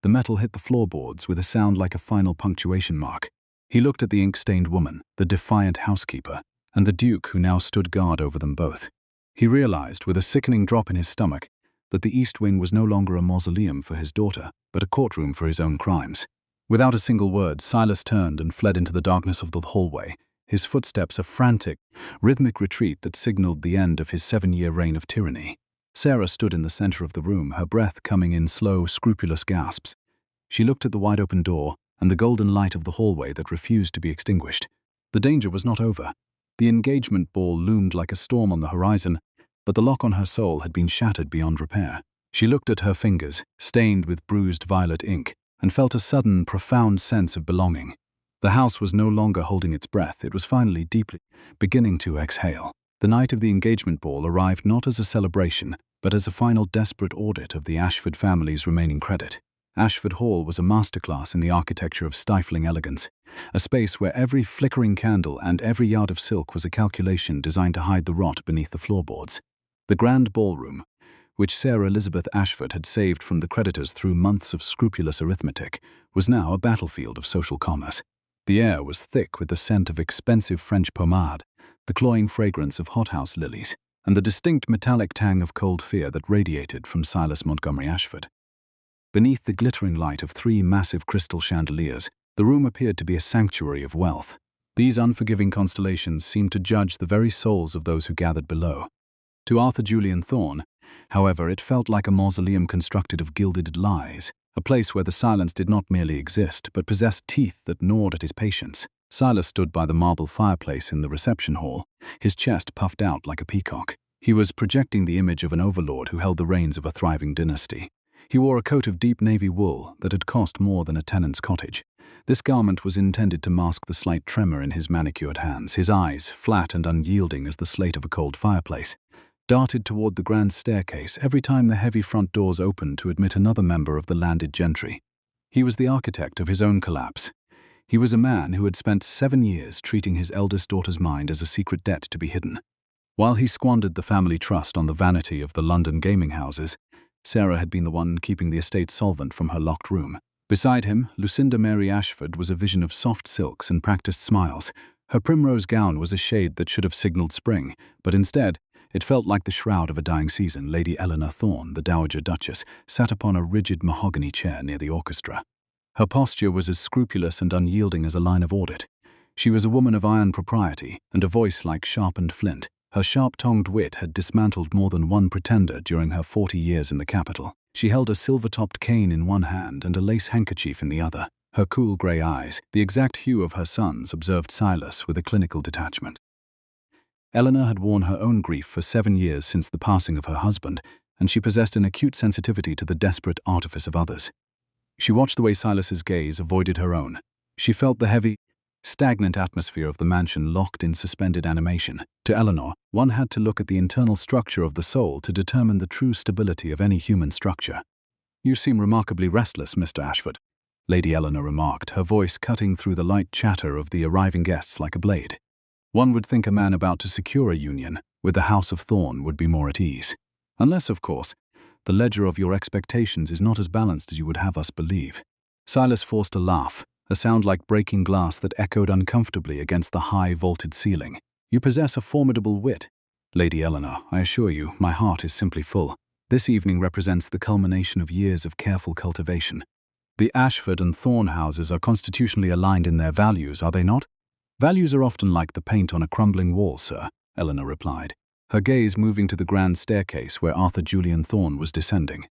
The metal hit the floorboards with a sound like a final punctuation mark. He looked at the ink-stained woman, the defiant housekeeper, and the Duke who now stood guard over them both. He realized, with a sickening drop in his stomach, that the East Wing was no longer a mausoleum for his daughter, but a courtroom for his own crimes. Without a single word, Silas turned and fled into the darkness of the hallway, his footsteps a frantic, rhythmic retreat that signaled the end of his 7-year reign of tyranny. Sarah stood in the center of the room, her breath coming in slow, scrupulous gasps. She looked at the wide-open door and the golden light of the hallway that refused to be extinguished. The danger was not over. The engagement ball loomed like a storm on the horizon, but the lock on her soul had been shattered beyond repair. She looked at her fingers, stained with bruised violet ink, and felt a sudden, profound sense of belonging. The house was no longer holding its breath. It was finally deeply beginning to exhale. The night of the engagement ball arrived not as a celebration, but as a final desperate audit of the Ashford family's remaining credit. Ashford Hall was a masterclass in the architecture of stifling elegance, a space where every flickering candle and every yard of silk was a calculation designed to hide the rot beneath the floorboards. The grand ballroom, which Sarah Elizabeth Ashford had saved from the creditors through months of scrupulous arithmetic, was now a battlefield of social commerce. The air was thick with the scent of expensive French pomade, the cloying fragrance of hothouse lilies, and the distinct metallic tang of cold fear that radiated from Silas Montgomery Ashford. Beneath the glittering light of 3 massive crystal chandeliers, the room appeared to be a sanctuary of wealth. These unforgiving constellations seemed to judge the very souls of those who gathered below. To Arthur Julian Thorne, however, it felt like a mausoleum constructed of gilded lies, a place where the silence did not merely exist, but possessed teeth that gnawed at his patience. Silas stood by the marble fireplace in the reception hall, his chest puffed out like a peacock. He was projecting the image of an overlord who held the reins of a thriving dynasty. He wore a coat of deep navy wool that had cost more than a tenant's cottage. This garment was intended to mask the slight tremor in his manicured hands. His eyes, flat and unyielding as the slate of a cold fireplace, darted toward the grand staircase every time the heavy front doors opened to admit another member of the landed gentry. He was the architect of his own collapse. He was a man who had spent 7 years treating his eldest daughter's mind as a secret debt to be hidden. While he squandered the family trust on the vanity of the London gaming houses, Sarah had been the one keeping the estate solvent from her locked room. Beside him, Lucinda Mary Ashford was a vision of soft silks and practiced smiles. Her primrose gown was a shade that should have signaled spring, but instead, it felt like the shroud of a dying season. Lady Eleanor Thorne, the Dowager Duchess, sat upon a rigid mahogany chair near the orchestra. Her posture was as scrupulous and unyielding as a line of audit. She was a woman of iron propriety and a voice like sharpened flint. Her sharp-tongued wit had dismantled more than one pretender during her 40 years in the capital. She held a silver-topped cane in one hand and a lace handkerchief in the other. Her cool grey eyes, the exact hue of her son's, observed Silas with a clinical detachment. Eleanor had worn her own grief for 7 years since the passing of her husband, and she possessed an acute sensitivity to the desperate artifice of others. She watched the way Silas's gaze avoided her own. She felt the heavy, stagnant atmosphere of the mansion locked in suspended animation. To Eleanor, one had to look at the internal structure of the soul to determine the true stability of any human structure. "You seem remarkably restless, Mr. Ashford," Lady Eleanor remarked, her voice cutting through the light chatter of the arriving guests like a blade. One would think a man about to secure a union with the House of Thorne would be more at ease. Unless, of course, the ledger of your expectations is not as balanced as you would have us believe. Silas forced a laugh, a sound like breaking glass that echoed uncomfortably against the high vaulted ceiling. "You possess a formidable wit, Lady Eleanor. I assure you, my heart is simply full. This evening represents the culmination of years of careful cultivation. The Ashford and Thorne houses are constitutionally aligned in their values, are they not?" "Values are often like the paint on a crumbling wall, sir," Eleanor replied, her gaze moving to the grand staircase where Arthur Julian Thorne was descending.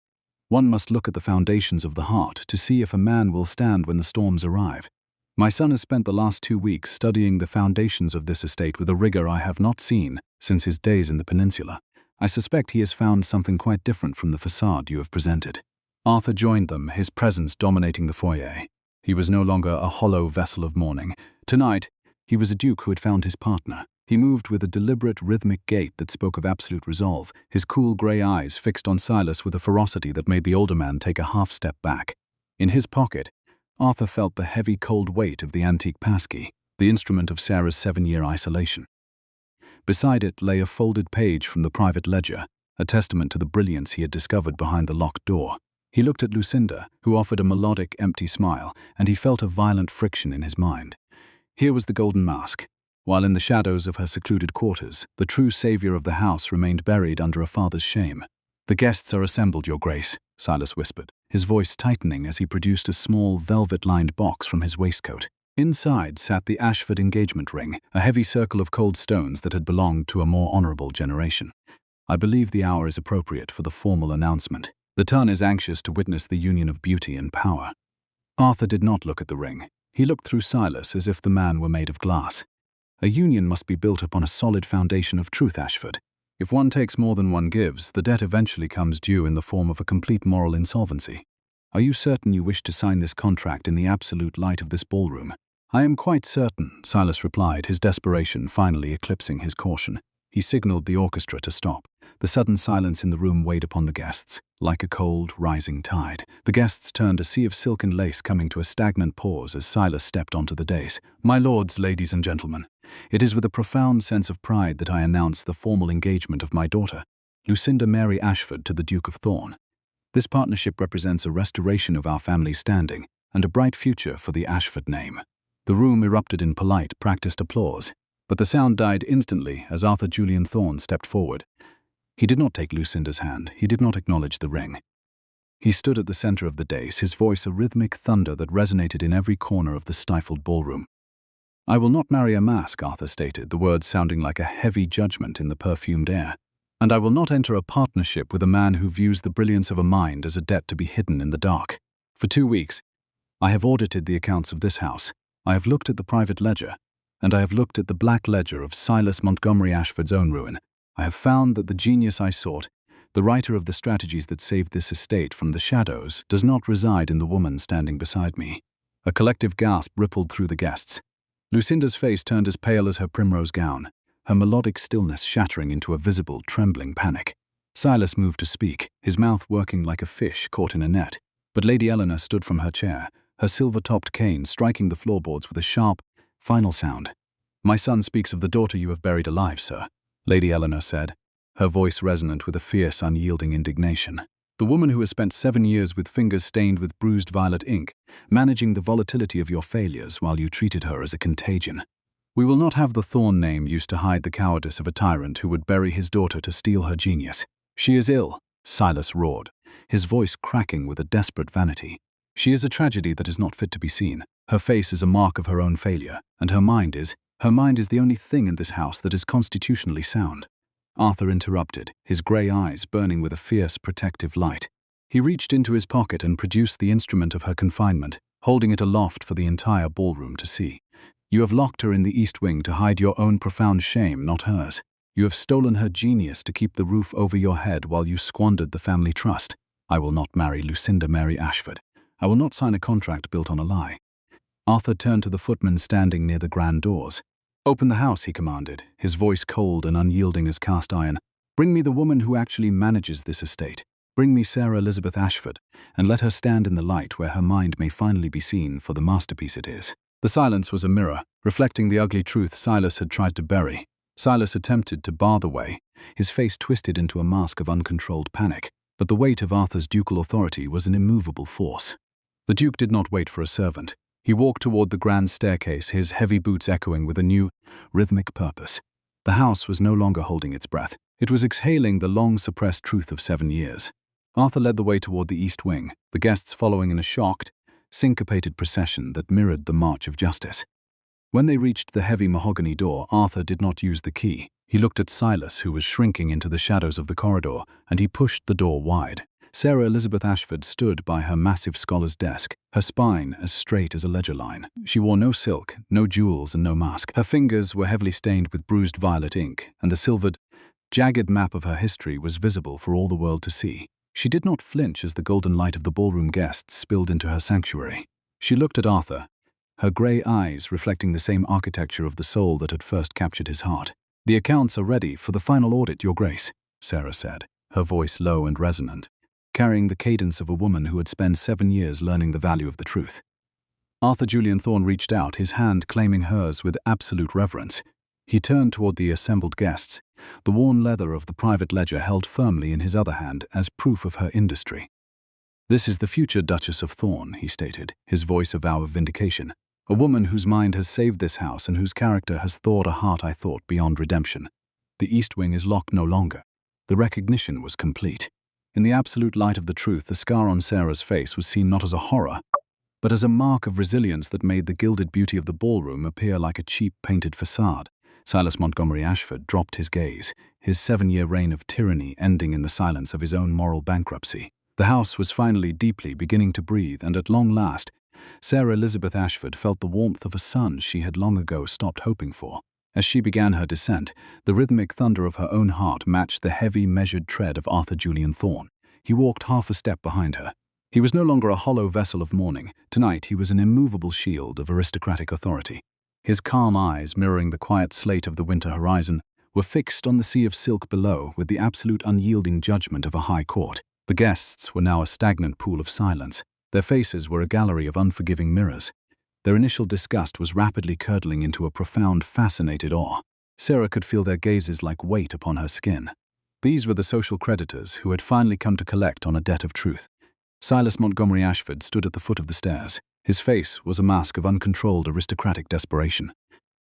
"One must look at the foundations of the heart to see if a man will stand when the storms arrive. My son has spent the last 2 weeks studying the foundations of this estate with a rigor I have not seen since his days in the peninsula. I suspect he has found something quite different from the facade you have presented." Arthur joined them, his presence dominating the foyer. He was no longer a hollow vessel of mourning. Tonight, he was a duke who had found his partner. He moved with a deliberate, rhythmic gait that spoke of absolute resolve, his cool grey eyes fixed on Silas with a ferocity that made the older man take a half-step back. In his pocket, Arthur felt the heavy, cold weight of the antique passkey, the instrument of Sarah's 7-year isolation. Beside it lay a folded page from the private ledger, a testament to the brilliance he had discovered behind the locked door. He looked at Lucinda, who offered a melodic, empty smile, and he felt a violent friction in his mind. Here was the golden mask. While in the shadows of her secluded quarters, the true savior of the house remained buried under a father's shame. "The guests are assembled, Your Grace," Silas whispered, his voice tightening as he produced a small, velvet-lined box from his waistcoat. Inside sat the Ashford engagement ring, a heavy circle of cold stones that had belonged to a more honorable generation. "I believe the hour is appropriate for the formal announcement. The Tun is anxious to witness the union of beauty and power." Arthur did not look at the ring. He looked through Silas as if the man were made of glass. "A union must be built upon a solid foundation of truth, Ashford. If one takes more than one gives, the debt eventually comes due in the form of a complete moral insolvency. Are you certain you wish to sign this contract in the absolute light of this ballroom?" "I am quite certain," Silas replied, his desperation finally eclipsing his caution. He signaled the orchestra to stop. The sudden silence in the room weighed upon the guests, like a cold, rising tide. The guests turned, a sea of silk and lace coming to a stagnant pause as Silas stepped onto the dais. "My lords, ladies and gentlemen, it is with a profound sense of pride that I announce the formal engagement of my daughter, Lucinda Mary Ashford, to the Duke of Thorne. This partnership represents a restoration of our family's standing and a bright future for the Ashford name." The room erupted in polite, practiced applause, But the sound died instantly as Arthur Julian Thorne stepped forward. He did not take Lucinda's hand. He did not acknowledge the ring. He stood at the center of the dais, his voice a rhythmic thunder that resonated in every corner of the stifled ballroom. "I will not marry a mask," Arthur stated, the words sounding like a heavy judgment in the perfumed air. "And I will not enter a partnership with a man who views the brilliance of a mind as a debt to be hidden in the dark. For 2 weeks, I have audited the accounts of this house. I have looked at the private ledger, and I have looked at the black ledger of Silas Montgomery Ashford's own ruin. I have found that the genius I sought, the writer of the strategies that saved this estate from the shadows, does not reside in the woman standing beside me." A collective gasp rippled through the guests. Lucinda's face turned as pale as her primrose gown, her melodic stillness shattering into a visible, trembling panic. Silas moved to speak, his mouth working like a fish caught in a net. But Lady Eleanor stood from her chair, her silver-topped cane striking the floorboards with a sharp, final sound. "My son speaks of the daughter you have buried alive, sir," Lady Eleanor said, her voice resonant with a fierce, unyielding indignation. "The woman who has spent 7 years with fingers stained with bruised violet ink, managing the volatility of your failures while you treated her as a contagion. We will not have the Thorne name used to hide the cowardice of a tyrant who would bury his daughter to steal her genius. She is ill," Silas roared, his voice cracking with a desperate vanity. "She is a tragedy that is not fit to be seen. Her face is a mark of her own failure, and her mind is the only thing in this house that is constitutionally sound." Arthur interrupted, his grey eyes burning with a fierce, protective light. He reached into his pocket and produced the instrument of her confinement, holding it aloft for the entire ballroom to see. "You have locked her in the East Wing to hide your own profound shame, not hers. You have stolen her genius to keep the roof over your head while you squandered the family trust. I will not marry Lucinda Mary Ashford. I will not sign a contract built on a lie." Arthur turned to the footman standing near the grand doors. "Open the house," he commanded, his voice cold and unyielding as cast iron. "Bring me the woman who actually manages this estate. Bring me Sarah Elizabeth Ashford, and let her stand in the light where her mind may finally be seen for the masterpiece it is." The silence was a mirror, reflecting the ugly truth Silas had tried to bury. Silas attempted to bar the way, his face twisted into a mask of uncontrolled panic, but the weight of Arthur's ducal authority was an immovable force. The Duke did not wait for a servant. He walked toward the grand staircase, his heavy boots echoing with a new, rhythmic purpose. The house was no longer holding its breath. It was exhaling the long-suppressed truth of 7 years. Arthur led the way toward the East Wing, the guests following in a shocked, syncopated procession that mirrored the march of justice. When they reached the heavy mahogany door, Arthur did not use the key. He looked at Silas, who was shrinking into the shadows of the corridor, and he pushed the door wide. Sarah Elizabeth Ashford stood by her massive scholar's desk, her spine as straight as a ledger line. She wore no silk, no jewels, and no mask. Her fingers were heavily stained with bruised violet ink, and the silvered, jagged map of her history was visible for all the world to see. She did not flinch as the golden light of the ballroom guests spilled into her sanctuary. She looked at Arthur, her grey eyes reflecting the same architecture of the soul that had first captured his heart. "The accounts are ready for the final audit, Your Grace," Sarah said, her voice low and resonant, carrying the cadence of a woman who had spent 7 years learning the value of the truth. Arthur Julian Thorne reached out, his hand claiming hers with absolute reverence. He turned toward the assembled guests, the worn leather of the private ledger held firmly in his other hand as proof of her industry. "This is the future Duchess of Thorne," he stated, his voice a vow of vindication. "A woman whose mind has saved this house and whose character has thawed a heart I thought beyond redemption. The East Wing is locked no longer." The recognition was complete. In the absolute light of the truth, the scar on Sarah's face was seen not as a horror, but as a mark of resilience that made the gilded beauty of the ballroom appear like a cheap painted facade. Silas Montgomery Ashford dropped his gaze, his 7-year reign of tyranny ending in the silence of his own moral bankruptcy. The house was finally deeply beginning to breathe, and at long last, Sarah Elizabeth Ashford felt the warmth of a son she had long ago stopped hoping for. As she began her descent, the rhythmic thunder of her own heart matched the heavy, measured tread of Arthur Julian Thorne. He walked half a step behind her. He was no longer a hollow vessel of mourning. Tonight he was an immovable shield of aristocratic authority. His calm eyes, mirroring the quiet slate of the winter horizon, were fixed on the sea of silk below with the absolute unyielding judgment of a high court. The guests were now a stagnant pool of silence. Their faces were a gallery of unforgiving mirrors. Their initial disgust was rapidly curdling into a profound, fascinated awe. Sarah could feel their gazes like weight upon her skin. These were the social creditors who had finally come to collect on a debt of truth. Silas Montgomery Ashford stood at the foot of the stairs. His face was a mask of uncontrolled aristocratic desperation.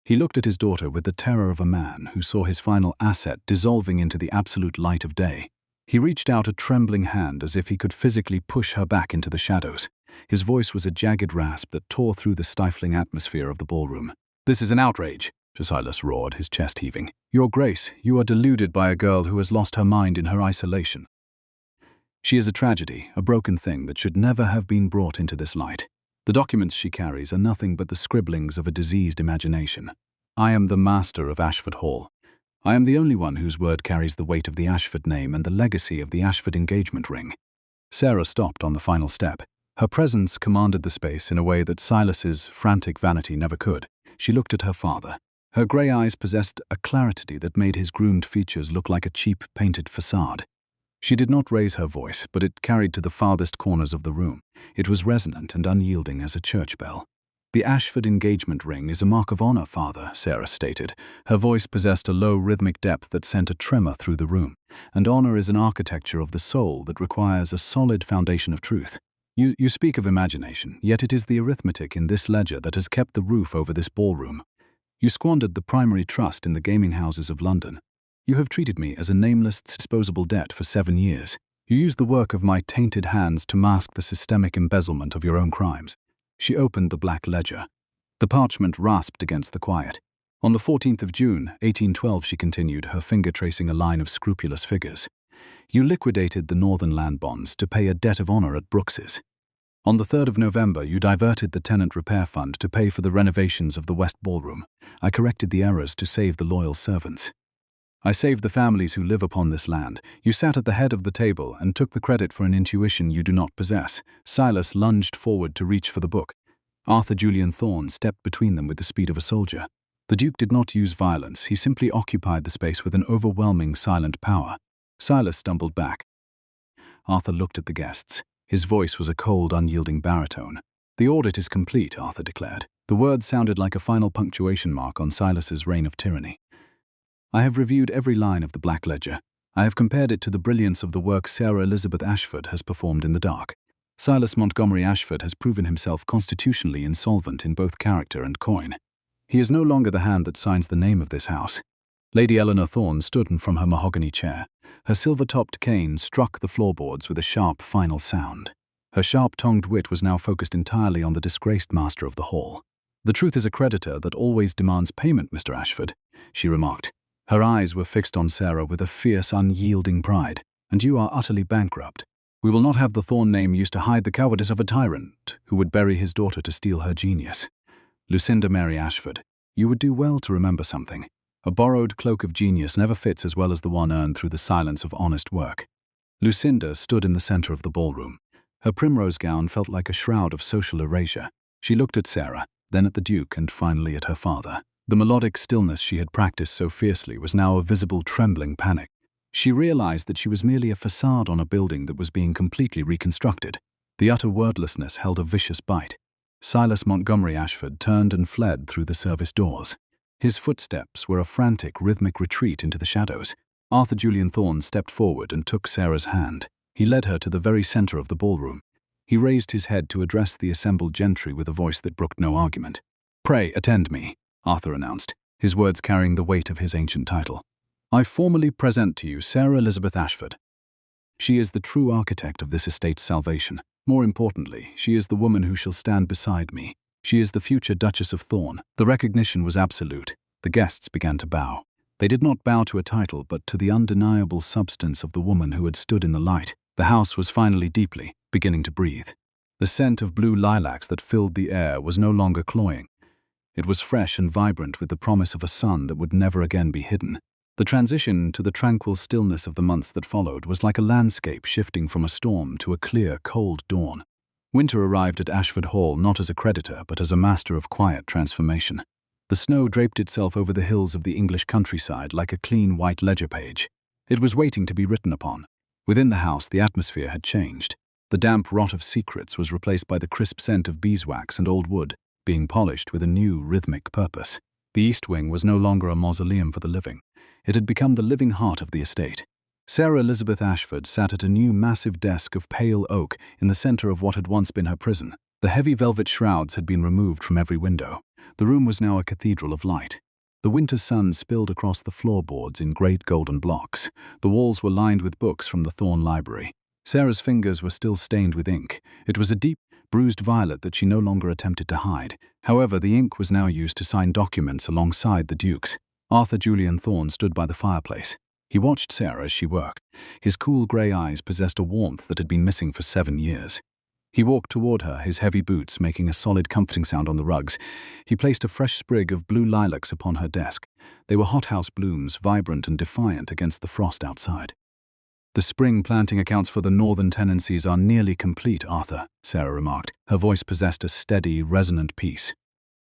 He looked at his daughter with the terror of a man who saw his final asset dissolving into the absolute light of day. He reached out a trembling hand as if he could physically push her back into the shadows. His voice was a jagged rasp that tore through the stifling atmosphere of the ballroom. "This is an outrage," Silas roared, his chest heaving. "Your Grace, you are deluded by a girl who has lost her mind in her isolation. She is a tragedy, a broken thing that should never have been brought into this light. The documents she carries are nothing but the scribblings of a diseased imagination. I am the master of Ashford Hall. I am the only one whose word carries the weight of the Ashford name and the legacy of the Ashford engagement ring." Sarah stopped on the final step. Her presence commanded the space in a way that Silas's frantic vanity never could. She looked at her father. Her grey eyes possessed a clarity that made his groomed features look like a cheap, painted facade. She did not raise her voice, but it carried to the farthest corners of the room. It was resonant and unyielding as a church bell. "The Ashford engagement ring is a mark of honor, Father," Sarah stated. Her voice possessed a low, rhythmic depth that sent a tremor through the room. "And honor is an architecture of the soul that requires a solid foundation of truth. You speak of imagination, yet it is the arithmetic in this ledger that has kept the roof over this ballroom. You squandered the primary trust in the gaming houses of London. You have treated me as a nameless, disposable debt for 7 years. You used the work of my tainted hands to mask the systemic embezzlement of your own crimes." She opened the black ledger. The parchment rasped against the quiet. "On the 14th of June, 1812, she continued, her finger tracing a line of scrupulous figures. "You liquidated the Northern Land Bonds to pay a debt of honor at Brooks's. On the 3rd of November, you diverted the tenant repair fund to pay for the renovations of the West Ballroom. I corrected the errors to save the loyal servants. I saved the families who live upon this land. You sat at the head of the table and took the credit for an intuition you do not possess." Silas lunged forward to reach for the book. Arthur Julian Thorne stepped between them with the speed of a soldier. The Duke did not use violence, he simply occupied the space with an overwhelming silent power. Silas stumbled back. Arthur looked at the guests. His voice was a cold, unyielding baritone. "The audit is complete," Arthur declared. The words sounded like a final punctuation mark on Silas's reign of tyranny. "I have reviewed every line of the Black Ledger. I have compared it to the brilliance of the work Sarah Elizabeth Ashford has performed in the dark. Silas Montgomery Ashford has proven himself constitutionally insolvent in both character and coin. He is no longer the hand that signs the name of this house." Lady Eleanor Thorne stood from her mahogany chair. Her silver-topped cane struck the floorboards with a sharp, final sound. Her sharp-tongued wit was now focused entirely on the disgraced master of the hall. "The truth is a creditor that always demands payment, Mr. Ashford," she remarked. Her eyes were fixed on Sarah with a fierce, unyielding pride. "And you are utterly bankrupt. We will not have the Thorne name used to hide the cowardice of a tyrant who would bury his daughter to steal her genius. Lucinda Mary Ashford, you would do well to remember something. A borrowed cloak of genius never fits as well as the one earned through the silence of honest work." Lucinda stood in the center of the ballroom. Her primrose gown felt like a shroud of social erasure. She looked at Sarah, then at the Duke, and finally at her father. The melodic stillness she had practiced so fiercely was now a visible trembling panic. She realized that she was merely a facade on a building that was being completely reconstructed. The utter wordlessness held a vicious bite. Silas Montgomery Ashford turned and fled through the service doors. His footsteps were a frantic, rhythmic retreat into the shadows. Arthur Julian Thorne stepped forward and took Sarah's hand. He led her to the very center of the ballroom. He raised his head to address the assembled gentry with a voice that brooked no argument. "Pray, attend me," Arthur announced, his words carrying the weight of his ancient title. "I formally present to you Sarah Elizabeth Ashford. She is the true architect of this estate's salvation. More importantly, she is the woman who shall stand beside me. She is the future Duchess of Thorne." The recognition was absolute. The guests began to bow. They did not bow to a title, but to the undeniable substance of the woman who had stood in the light. The house was finally deeply beginning to breathe. The scent of blue lilacs that filled the air was no longer cloying. It was fresh and vibrant with the promise of a sun that would never again be hidden. The transition to the tranquil stillness of the months that followed was like a landscape shifting from a storm to a clear, cold dawn. Winter arrived at Ashford Hall not as a creditor, but as a master of quiet transformation. The snow draped itself over the hills of the English countryside like a clean white ledger page. It was waiting to be written upon. Within the house, the atmosphere had changed. The damp rot of secrets was replaced by the crisp scent of beeswax and old wood, being polished with a new, rhythmic purpose. The east wing was no longer a mausoleum for the living. It had become the living heart of the estate. Sarah Elizabeth Ashford sat at a new massive desk of pale oak in the center of what had once been her prison. The heavy velvet shrouds had been removed from every window. The room was now a cathedral of light. The winter sun spilled across the floorboards in great golden blocks. The walls were lined with books from the Thorn Library. Sarah's fingers were still stained with ink. It was a deep, bruised violet that she no longer attempted to hide. However, the ink was now used to sign documents alongside the Duke's. Arthur Julian Thorn stood by the fireplace. He watched Sarah as she worked. His cool grey eyes possessed a warmth that had been missing for 7 years. He walked toward her, his heavy boots making a solid comforting sound on the rugs. He placed a fresh sprig of blue lilacs upon her desk. They were hothouse blooms, vibrant and defiant against the frost outside. "The spring planting accounts for the northern tenancies are nearly complete, Arthur," Sarah remarked. Her voice possessed a steady, resonant peace.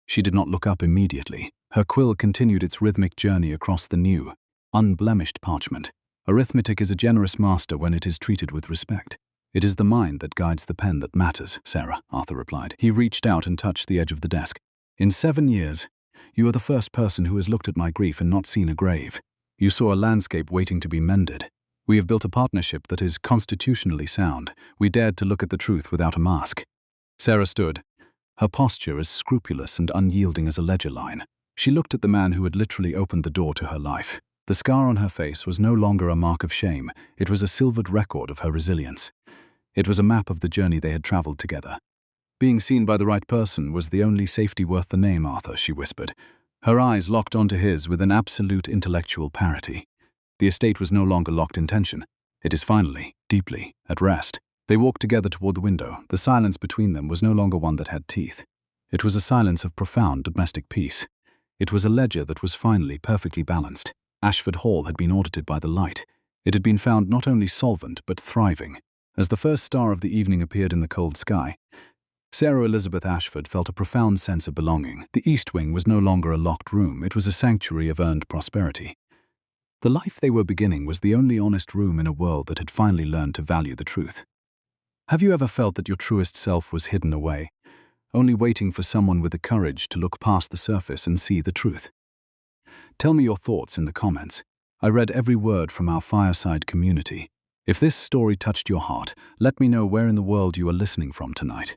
She did not look up immediately. Her quill continued its rhythmic journey across the new, unblemished parchment. "Arithmetic is a generous master when it is treated with respect. It is the mind that guides the pen that matters, Sarah," Arthur replied. He reached out and touched the edge of the desk. "In 7 years, you are the first person who has looked at my grief and not seen a grave. You saw a landscape waiting to be mended. We have built a partnership that is constitutionally sound. We dared to look at the truth without a mask." Sarah stood, her posture as scrupulous and unyielding as a ledger line. She looked at the man who had literally opened the door to her life. The scar on her face was no longer a mark of shame. It was a silvered record of her resilience. It was a map of the journey they had traveled together. "Being seen by the right person was the only safety worth the name, Arthur," she whispered. Her eyes locked onto his with an absolute intellectual parity. The estate was no longer locked in tension. It is finally, deeply, at rest. They walked together toward the window. The silence between them was no longer one that had teeth. It was a silence of profound domestic peace. It was a ledger that was finally perfectly balanced. Ashford Hall had been audited by the light. It had been found not only solvent, but thriving. As the first star of the evening appeared in the cold sky, Sarah Elizabeth Ashford felt a profound sense of belonging. The East Wing was no longer a locked room. It was a sanctuary of earned prosperity. The life they were beginning was the only honest room in a world that had finally learned to value the truth. Have you ever felt that your truest self was hidden away, only waiting for someone with the courage to look past the surface and see the truth? Tell me your thoughts in the comments. I read every word from our fireside community. If this story touched your heart, let me know where in the world you are listening from tonight.